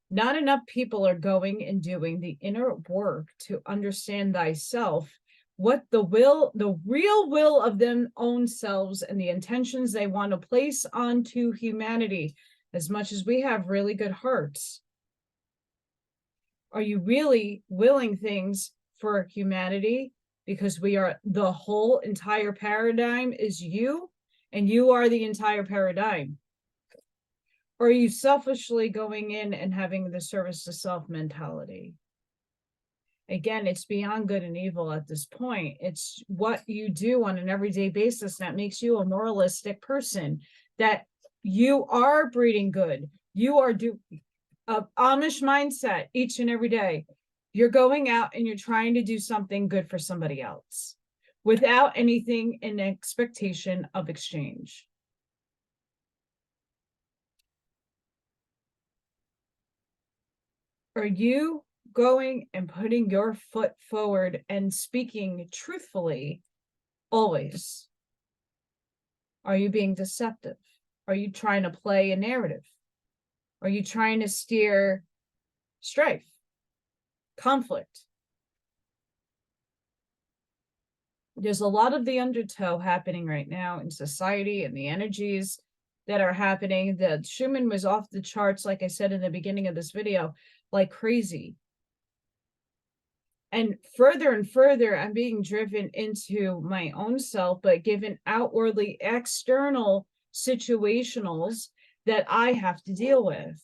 Not enough people are going and doing the inner work to understand thyself, what the real will of them own selves and the intentions they want to place onto humanity. As much as we have really good hearts, are you really willing things for humanity? Because we are, the whole entire paradigm is you, and you are the entire paradigm. Or are you selfishly going in and having the service to self mentality? Again, it's beyond good and evil at this point. It's what you do on an everyday basis that makes you a moralistic person, that you are breeding good. You are Amish mindset each and every day. You're going out and you're trying to do something good for somebody else without anything in expectation of exchange. Are you going and putting your foot forward and speaking truthfully always? Are you being deceptive? Are you trying to play a narrative? Are you trying to steer strife, conflict? There's a lot of the undertow happening right now in society and the energies that are happening. The Schumann was off the charts, like I said in the beginning of this video, like crazy. And further, I'm being driven into my own self, but given outwardly external situationals that I have to deal with.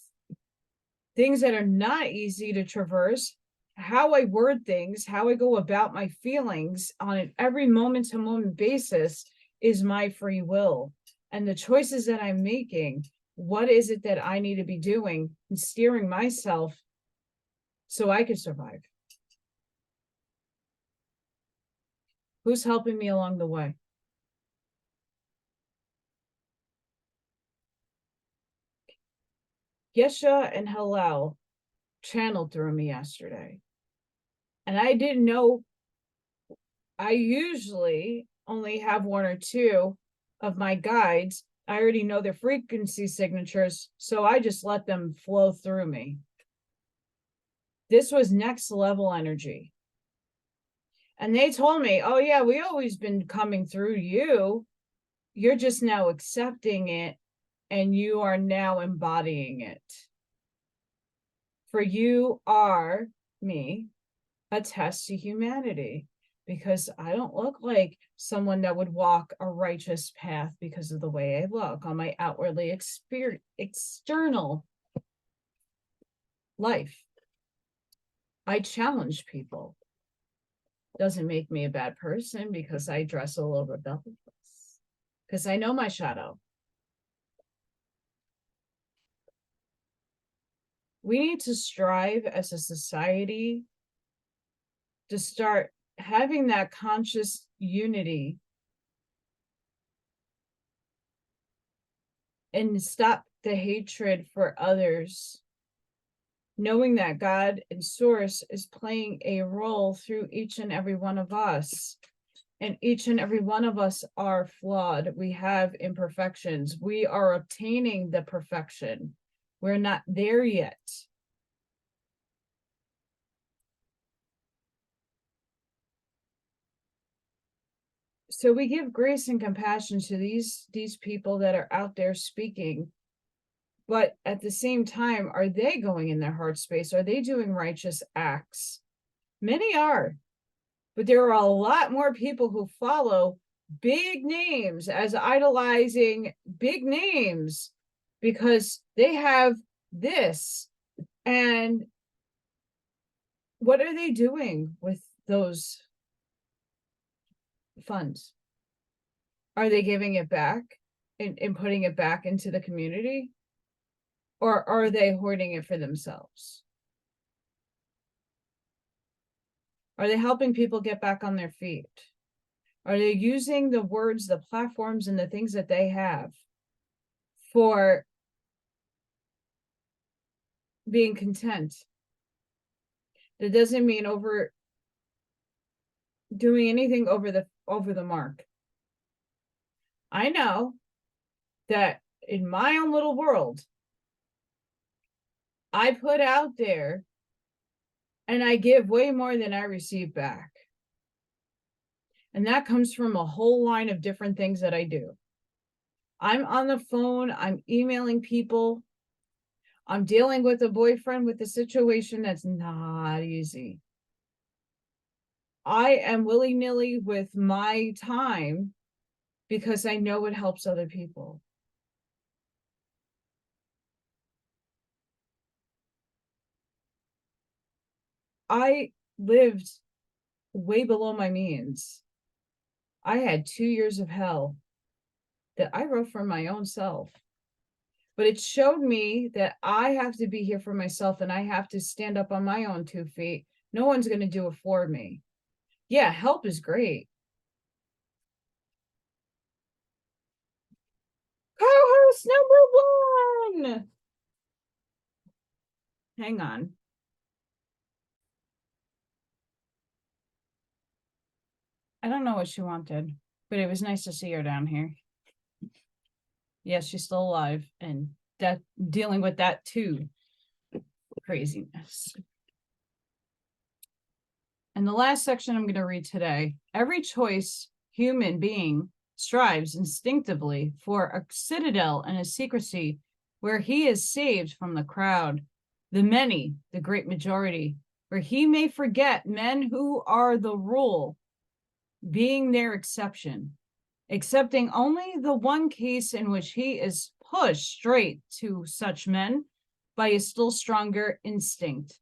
Things that are not easy to traverse, how I word things, how I go about my feelings on an every moment to moment basis is my free will. And the choices that I'm making, what is it that I need to be doing and steering myself so I can survive? Who's helping me along the way? Yesha and Hillel channeled through me yesterday. And I didn't know, I usually only have one or two of my guides. I already know their frequency signatures, so I just let them flow through me. This was next level energy. And they told me, oh yeah, we always been coming through you. You're just now accepting it and you are now embodying it. For you are me, a test to humanity, because I don't look like someone that would walk a righteous path because of the way I look on my outwardly external life. I challenge people. Doesn't make me a bad person because I dress a little rebellious, because I know my shadow. We need to strive as a society to start having that conscious unity and stop the hatred for others, knowing that God and Source is playing a role through each and every one of us. And each and every one of us are flawed. We have imperfections. We are obtaining the perfection. We're not there yet. So we give grace and compassion to these people that are out there speaking. But at the same time, are they going in their heart space? Are they doing righteous acts? Many are. But there are a lot more people who follow big names as idolizing big names because they have this. And what are they doing with those funds? Are they giving it back and putting it back into the community? Or are they hoarding it for themselves? Are they helping people get back on their feet? Are they using the words, the platforms, and the things that they have for being content? That doesn't mean doing anything over the mark. I know that in my own little world, I put out there and I give way more than I receive back. And that comes from a whole line of different things that I do. I'm on the phone, I'm emailing people, I'm dealing with a boyfriend with a situation that's not easy. I am willy-nilly with my time because I know it helps other people. I lived way below my means. I had 2 years of hell that I wrote for my own self. But it showed me that I have to be here for myself and I have to stand up on my own 2 feet. No one's going to do it for me. Yeah, help is great. Co-host number 1. Hang on. I don't know what she wanted, but it was nice to see her down here. Yes, she's still alive and that dealing with that too. Craziness. And the last section I'm going to read today. Every choice human being strives instinctively for a citadel and a secrecy where he is saved from the crowd, the many, the great majority, where he may forget men who are the rule, being their exception, excepting only the one case in which he is pushed straight to such men by a still stronger instinct,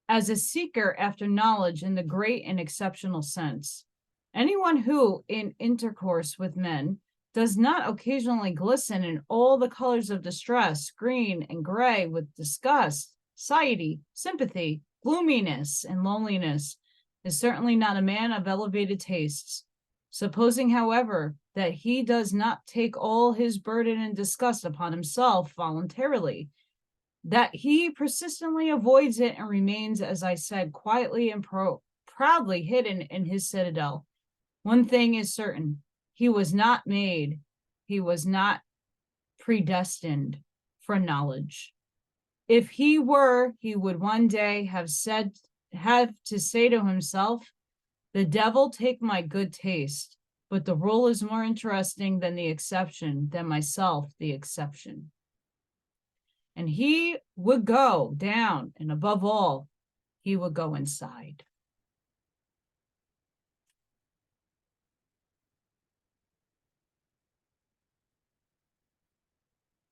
as a seeker after knowledge in the great and exceptional sense. Anyone who, in intercourse with men, does not occasionally glisten in all the colors of distress, green and gray, with disgust, anxiety, sympathy, gloominess, and loneliness, is certainly not a man of elevated tastes. Supposing, however, that he does not take all his burden and disgust upon himself voluntarily, that he persistently avoids it and remains, as I said, quietly and proudly hidden in his citadel. One thing is certain, he was not made, he was not predestined for knowledge. If he were, he would one day have to say to himself, the devil take my good taste, but the rule is more interesting than the exception, than myself, the exception. And he would go down, and above all, he would go inside.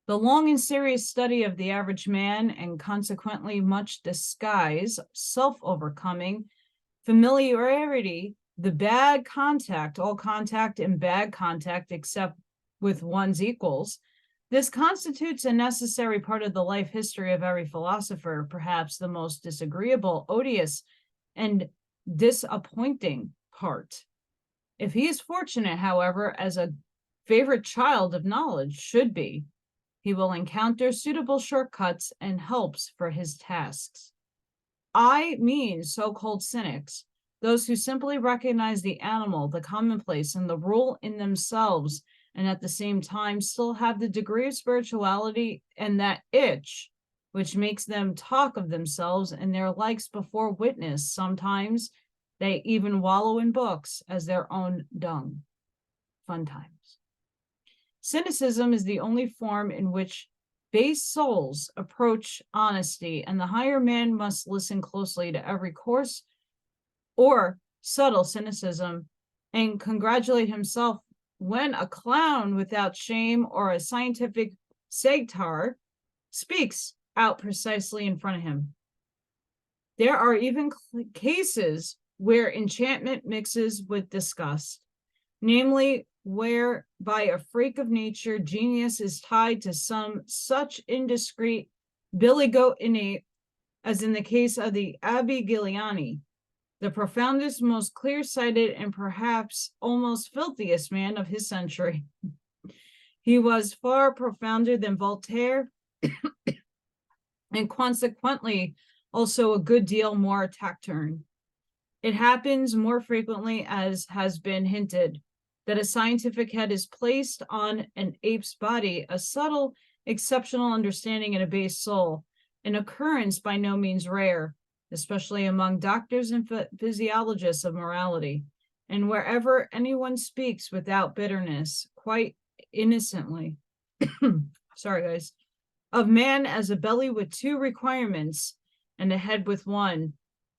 The long and serious study of the average man, and consequently much disguise, self-overcoming, familiarity, the bad contact, all contact and bad contact except with one's equals, this constitutes a necessary part of the life history of every philosopher, perhaps the most disagreeable, odious, and disappointing part. If he is fortunate, however, as a favorite child of knowledge should be, he will encounter suitable shortcuts and helps for his tasks. I mean so-called cynics, Those who simply recognize the animal, the commonplace, and the rule in themselves, and at the same time still have the degree of spirituality and that itch, which makes them talk of themselves and their likes before witness. Sometimes they even wallow in books as their own dung. Fun times. Cynicism is the only form in which base souls approach honesty, and the higher man must listen closely to every coarse or subtle cynicism and congratulate himself when a clown without shame or a scientific sagtar speaks out precisely in front of him. There are even cases where enchantment mixes with disgust, namely where by a freak of nature, genius is tied to some such indiscreet billy goat innate as in the case of the Abbe Giuliani, the profoundest, most clear-sighted, and perhaps almost filthiest man of his century. He was far profounder than Voltaire, and consequently also a good deal more taciturn. It happens more frequently, as has been hinted, that a scientific head is placed on an ape's body, a subtle, exceptional understanding in a base soul, an occurrence by no means rare, especially among doctors and physiologists of morality, and wherever anyone speaks without bitterness, quite innocently, sorry guys, of man as a belly with two requirements and a head with one.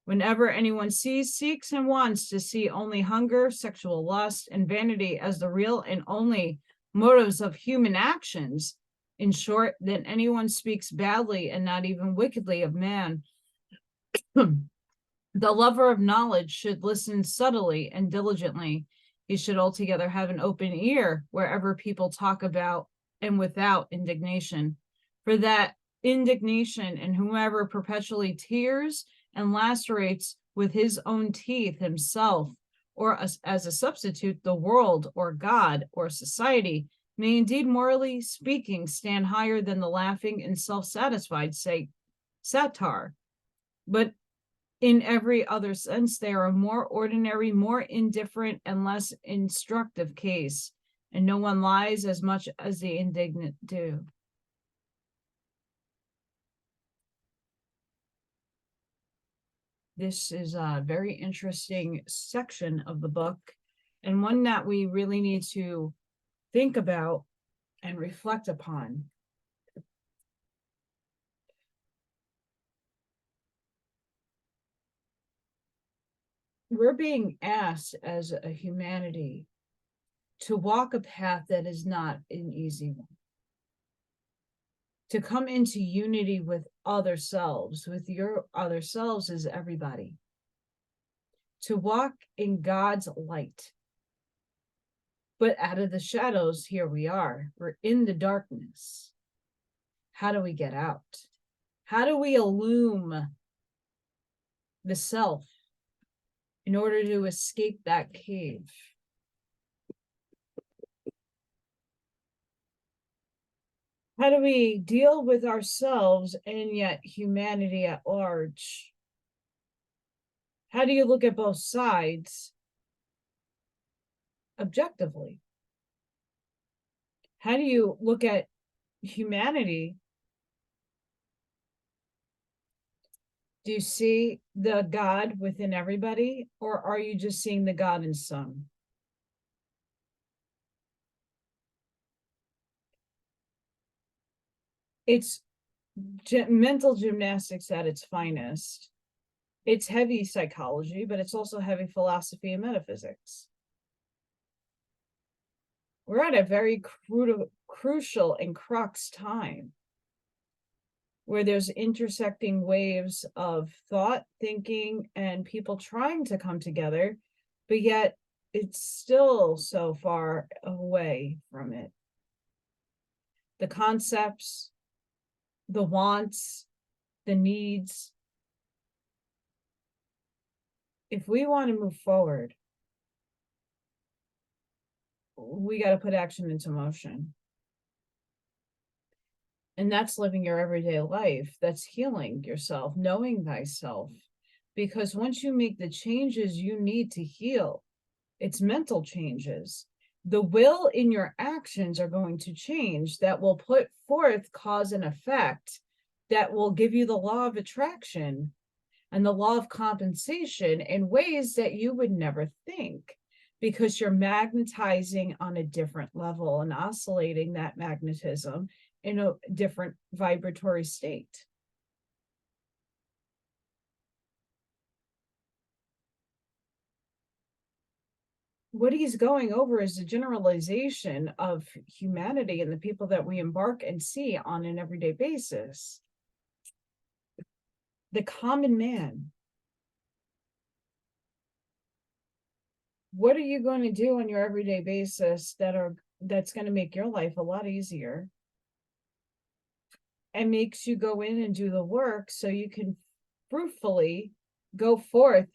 Whenever anyone sees, seeks, and wants to see only hunger, sexual lust, and vanity as the real and only motives of human actions, in short, that anyone speaks badly and not even wickedly of man, the lover of knowledge should listen subtly and diligently. He should altogether have an open ear wherever people talk about and without indignation, for that indignation in whomever perpetually tears and lacerates with his own teeth himself, or as a substitute, the world or God or society, may indeed, morally speaking, stand higher than the laughing and self-satisfied satyr. But in every other sense, they are a more ordinary, more indifferent, and less instructive case, and no one lies as much as the indignant do. This is a very interesting section of the book, and one that we really need to think about and reflect upon. We're being asked as a humanity to walk a path that is not an easy one, to come into unity with other selves, with your other selves is everybody, to walk in God's light. But out of the shadows, here we are. We're in the darkness. How do we get out? How do we illume the self in order to escape that cave? How do we deal with ourselves and yet humanity at large? How do you look at both sides objectively? How do you look at humanity? Do you see the God within everybody, or are you just seeing the God in some? It's mental gymnastics at its finest. It's heavy psychology, but it's also heavy philosophy and metaphysics. We're at a very crucial and crux time where there's intersecting waves of thought, thinking, and people trying to come together, but yet it's still so far away from it. The concepts, the wants, the needs. If we want to move forward, we got to put action into motion. And that's living your everyday life. That's healing yourself, knowing thyself, because once you make the changes you need to heal, it's mental changes. The will in your actions are going to change that will put forth cause and effect, that will give you the law of attraction and the law of compensation in ways that you would never think, because you're magnetizing on a different level and oscillating that magnetism in a different vibratory state. What he's going over is the generalization of humanity and the people that we embark and see on an everyday basis. The common man. What are you going to do on your everyday basis that's going to make your life a lot easier and makes you go in and do the work so you can fruitfully go forth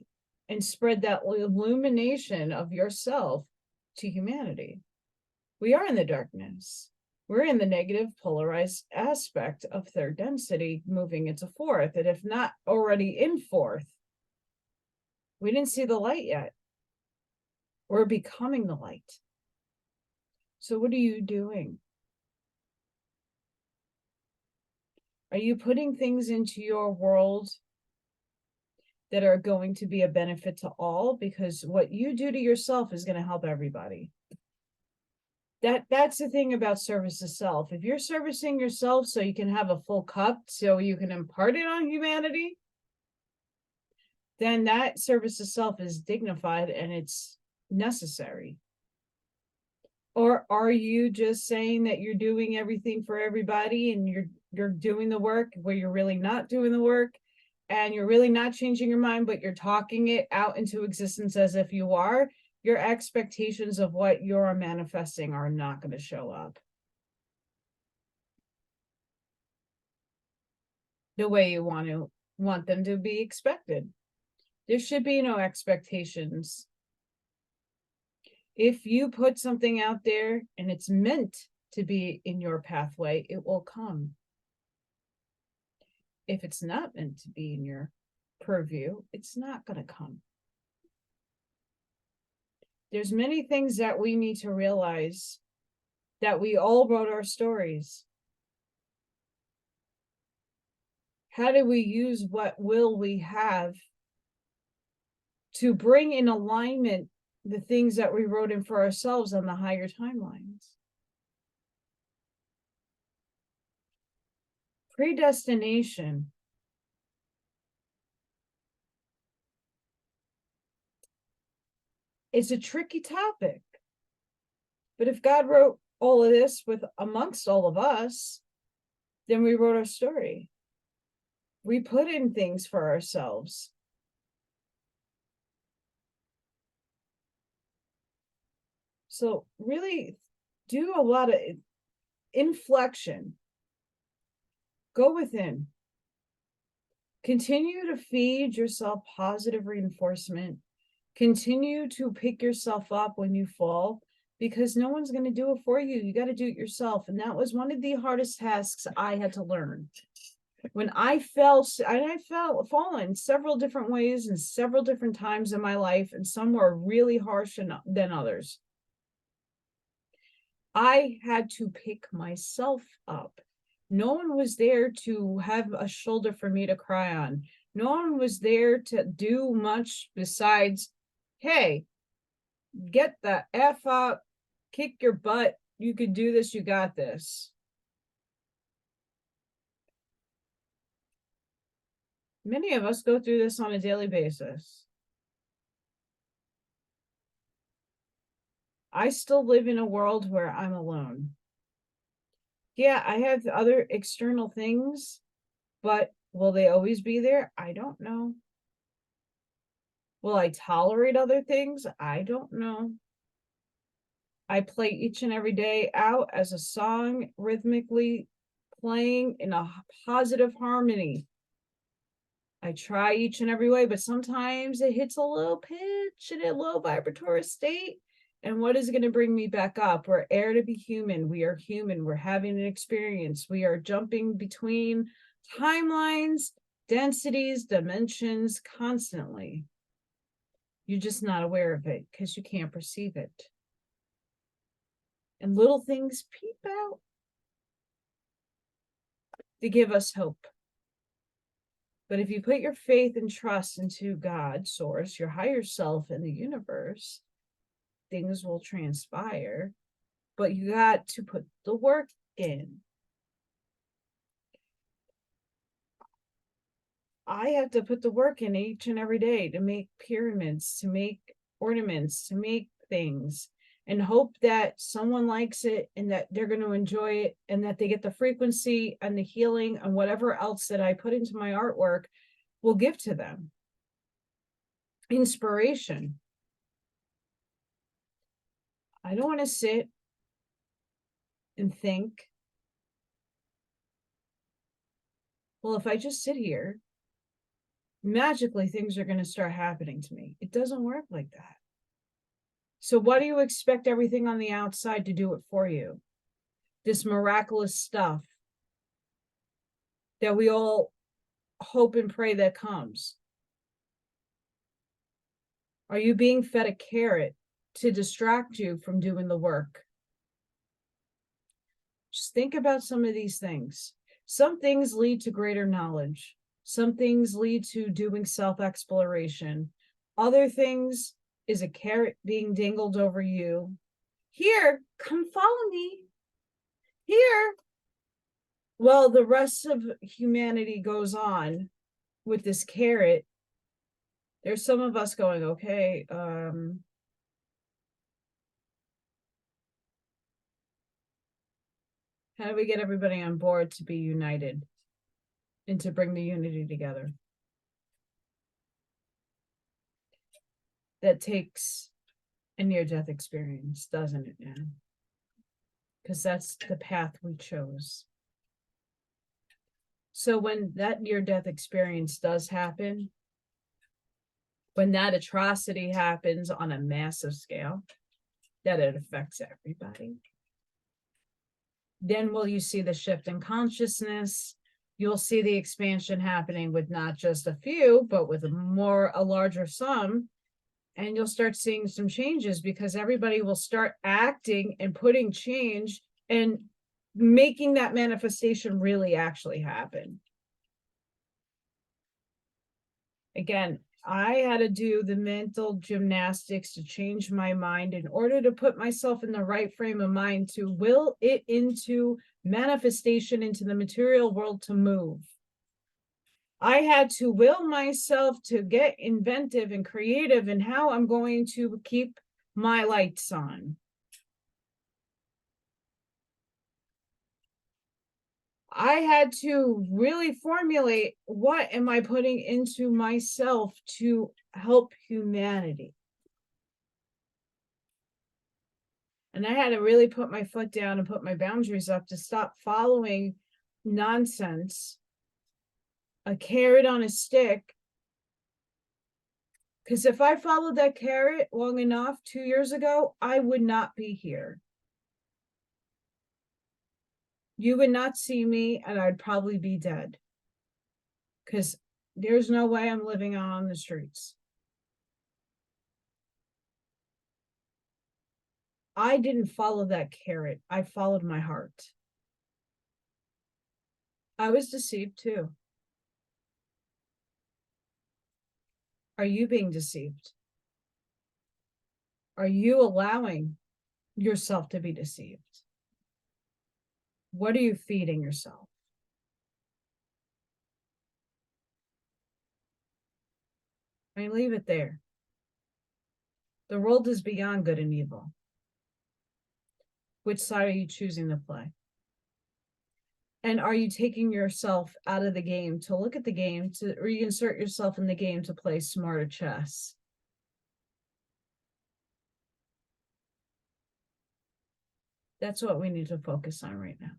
and spread that illumination of yourself to humanity? We are in the darkness. We're in the negative polarized aspect of third density moving into fourth, and if not already in fourth, we didn't see the light yet. We're becoming the light. So what are you doing? Are you putting things into your world that are going to be a benefit to all? Because what you do to yourself is going to help everybody. That's the thing about service to self. If you're servicing yourself so you can have a full cup, so you can impart it on humanity, then that service to self is dignified and it's necessary. Or are you just saying that you're doing everything for everybody and you're doing the work where you're really not doing the work, and you're really not changing your mind, but you're talking it out into existence as if you are? Your expectations of what you're manifesting are not going to show up the way you want them to be expected. There should be no expectations. If you put something out there and it's meant to be in your pathway, it will come. If it's not meant to be in your purview, it's not going to come. There's many things that we need to realize, that we all wrote our stories. How do we use what will we have to bring in alignment the things that we wrote in for ourselves on the higher timelines? Predestination. It's a tricky topic. But if God wrote all of this with amongst all of us, then we wrote our story. We put in things for ourselves. So really do a lot of inflection. Go within. Continue to feed yourself positive reinforcement. Continue to pick yourself up when you fall, because no one's going to do it for you. You got to do it yourself. And that was one of the hardest tasks I had to learn. When I fell, and I fallen several different ways and several different times in my life, and some were really harsh than others. I had to pick myself up. No one was there to have a shoulder for me to cry on. No one was there to do much besides, hey, get the F up, kick your butt, you can do this, you got this. Many of us go through this on a daily basis. I still live in a world where I'm alone. Yeah, I have other external things, but will they always be there? I don't know. Will I tolerate other things? I don't know. I play each and every day out as a song, rhythmically playing in a positive harmony. I try each and every way, but sometimes it hits a little pitch in a low vibratory state. And what is going to bring me back up? We're air to be human. We are human. We're having an experience. We are jumping between timelines, densities, dimensions constantly. You're just not aware of it because you can't perceive it. And little things peep out to give us hope. But if you put your faith and trust into God, source, your higher self, and the universe, things will transpire. But you got to put the work in. I have to put the work in each and every day to make pyramids, to make ornaments, to make things, and hope that someone likes it and that they're going to enjoy it and that they get the frequency and the healing and whatever else that I put into my artwork will give to them. Inspiration. I don't want to sit and think, well, if I just sit here, magically things are going to start happening to me. It doesn't work like that. So why do you expect everything on the outside to do it for you? This miraculous stuff that we all hope and pray that comes. Are you being fed a carrot to distract you from doing the work? Just think about some of these things. Some things lead to greater knowledge. Some things lead to doing self-exploration. Other things is a carrot being dangled over you. Here, come follow me. Here. Well, the rest of humanity goes on with this carrot. There's some of us going, okay, how do we get everybody on board to be united and to bring the unity together? That takes a near-death experience, doesn't it, now? Because that's the path we chose. So when that near-death experience does happen, when that atrocity happens on a massive scale, that it affects everybody, then will you see the shift in consciousness? You'll see the expansion happening with not just a few, but with a larger sum. And you'll start seeing some changes because everybody will start acting and putting change and making that manifestation really actually happen. Again, I had to do the mental gymnastics to change my mind in order to put myself in the right frame of mind to will it into manifestation into the material world to move. I had to will myself to get inventive and creative in how I'm going to keep my lights on. I had to really formulate what am I putting into myself to help humanity. And I had to really put my foot down and put my boundaries up to stop following nonsense, a carrot on a stick. Because if I followed that carrot long enough 2 years ago, I would not be here. You would not see me and I'd probably be dead. Because there's no way I'm living on the streets. I didn't follow that carrot. I followed my heart. I was deceived too. Are you being deceived? Are you allowing yourself to be deceived? What are you feeding yourself? I leave it there. The world is beyond good and evil. Which side are you choosing to play? And are you taking yourself out of the game to look at the game, to reinsert yourself in the game to play smarter chess? That's what we need to focus on right now.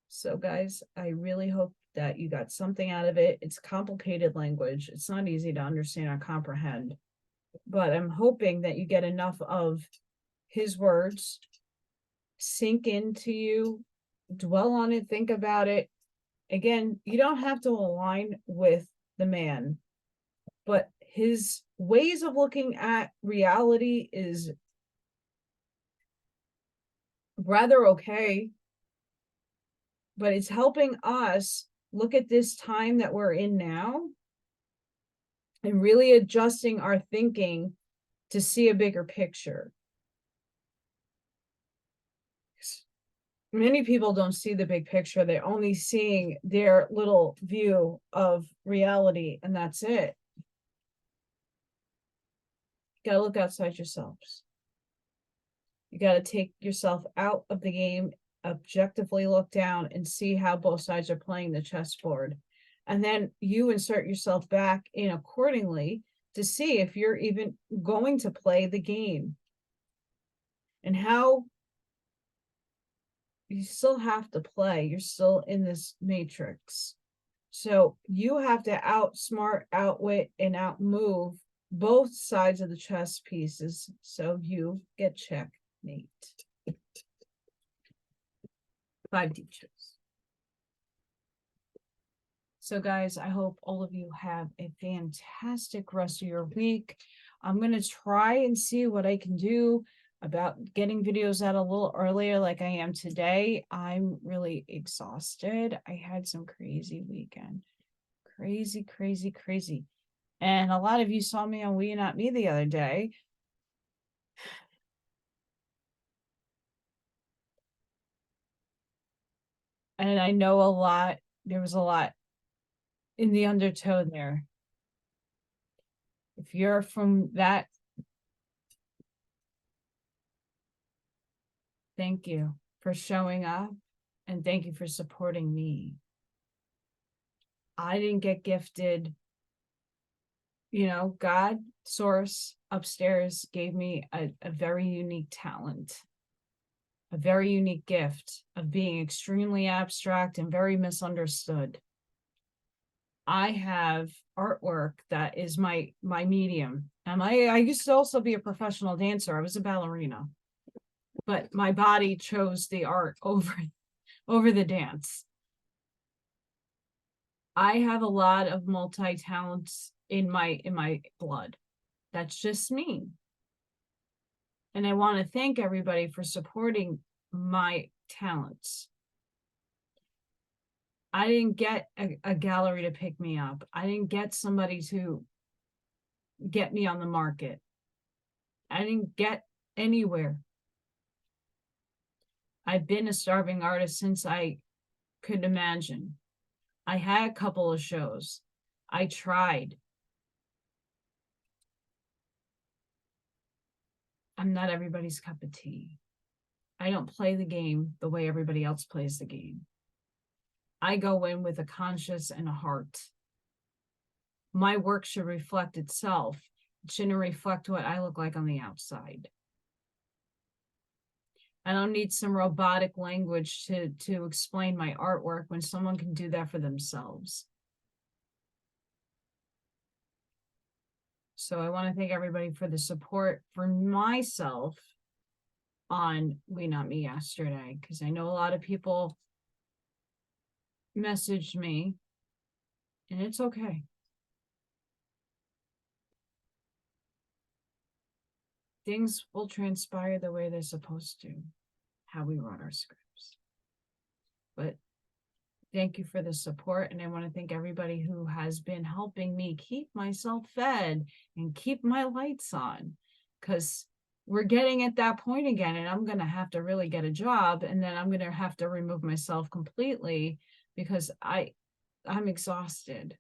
So guys, I really hope that you got something out of it. It's complicated language. It's not easy to understand or comprehend, but I'm hoping that you get enough of his words sink into you, dwell on it, think about it. Again, you don't have to align with the man, but his ways of looking at reality is rather okay, but it's helping us look at this time that we're in now and really adjusting our thinking to see a bigger picture. Many people don't see the big picture. They're only seeing their little view of reality, and that's it. You gotta look outside yourselves. You gotta take yourself out of the game, objectively look down and see how both sides are playing the chessboard. And then you insert yourself back in accordingly to see if you're even going to play the game. And how you still have to play. You're still in this matrix. So you have to outsmart, outwit, and outmove both sides of the chess pieces so you get checkmate. 5 teachers. So guys, I hope all of you have a fantastic rest of your week. I'm going to try and see what I can do about getting videos out a little earlier like I am today. I'm really exhausted. I had some crazy weekend. Crazy, crazy, crazy. And a lot of you saw me on WeNotMe the other day. And I know there was a lot in the undertone there. If you're from that, thank you for showing up and thank you for supporting me. I didn't get gifted. You know, God, source upstairs gave me a very unique talent, a very unique gift of being extremely abstract and very misunderstood. I have artwork that is my medium. And I used to also be a professional dancer. I was a ballerina, but my body chose the art over the dance. I have a lot of multi-talents in my blood. That's just me. And I want to thank everybody for supporting my talents. I didn't get a gallery to pick me up. I didn't get somebody to get me on the market. I didn't get anywhere. I've been a starving artist since I could imagine. I had a couple of shows. I tried. I'm not everybody's cup of tea. I don't play the game the way everybody else plays the game. I go in with a conscience and a heart. My work should reflect itself. It shouldn't reflect what I look like on the outside. I don't need some robotic language to explain my artwork when someone can do that for themselves. So I want to thank everybody for the support for myself on WeNotMe yesterday, because I know a lot of people messaged me, and it's okay. Things will transpire the way they're supposed to, how we run our scripts. But thank you for the support, and I want to thank everybody who has been helping me keep myself fed and keep my lights on, because we're getting at that point again, and I'm going to have to really get a job, and then I'm going to have to remove myself completely because I'm exhausted.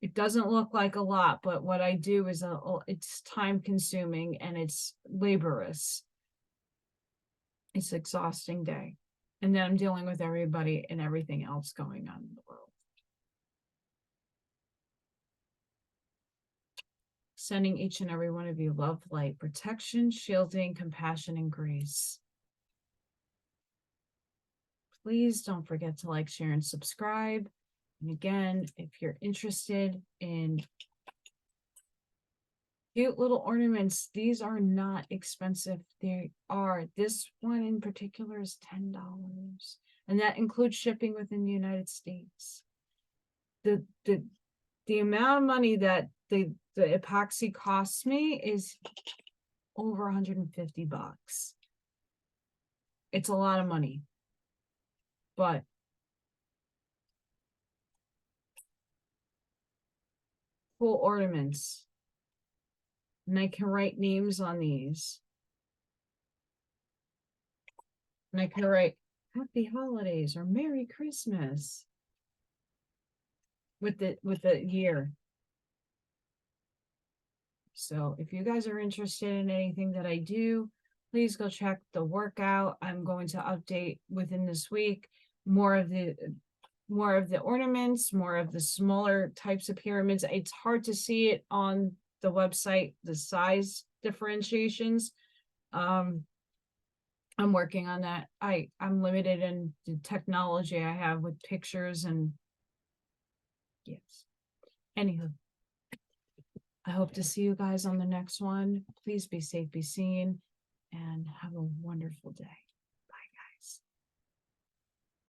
It doesn't look like a lot, but what I do is it's time consuming and it's laborious. It's an exhausting day. And then I'm dealing with everybody and everything else going on in the world. Sending each and every one of you love, light, protection, shielding, compassion, and grace. Please don't forget to like, share, and subscribe. And again, if you're interested in Cute little ornaments. These are not expensive. They are. This one in particular is $10. And that includes shipping within the United States. The amount of money that the epoxy costs me is over 150 bucks. It's a lot of money. But cool ornaments. And I can write names on these. And I can write Happy Holidays or Merry Christmas with the year. So if you guys are interested in anything that I do, please go check the workout. I'm going to update within this week more of the ornaments, more of the smaller types of pyramids. It's hard to see it on the website, the size differentiations. I'm working on that. I'm limited in the technology I have with pictures and yes. Anywho, I hope to see you guys on the next one. Please be safe, be seen, and have a wonderful day. Bye, guys.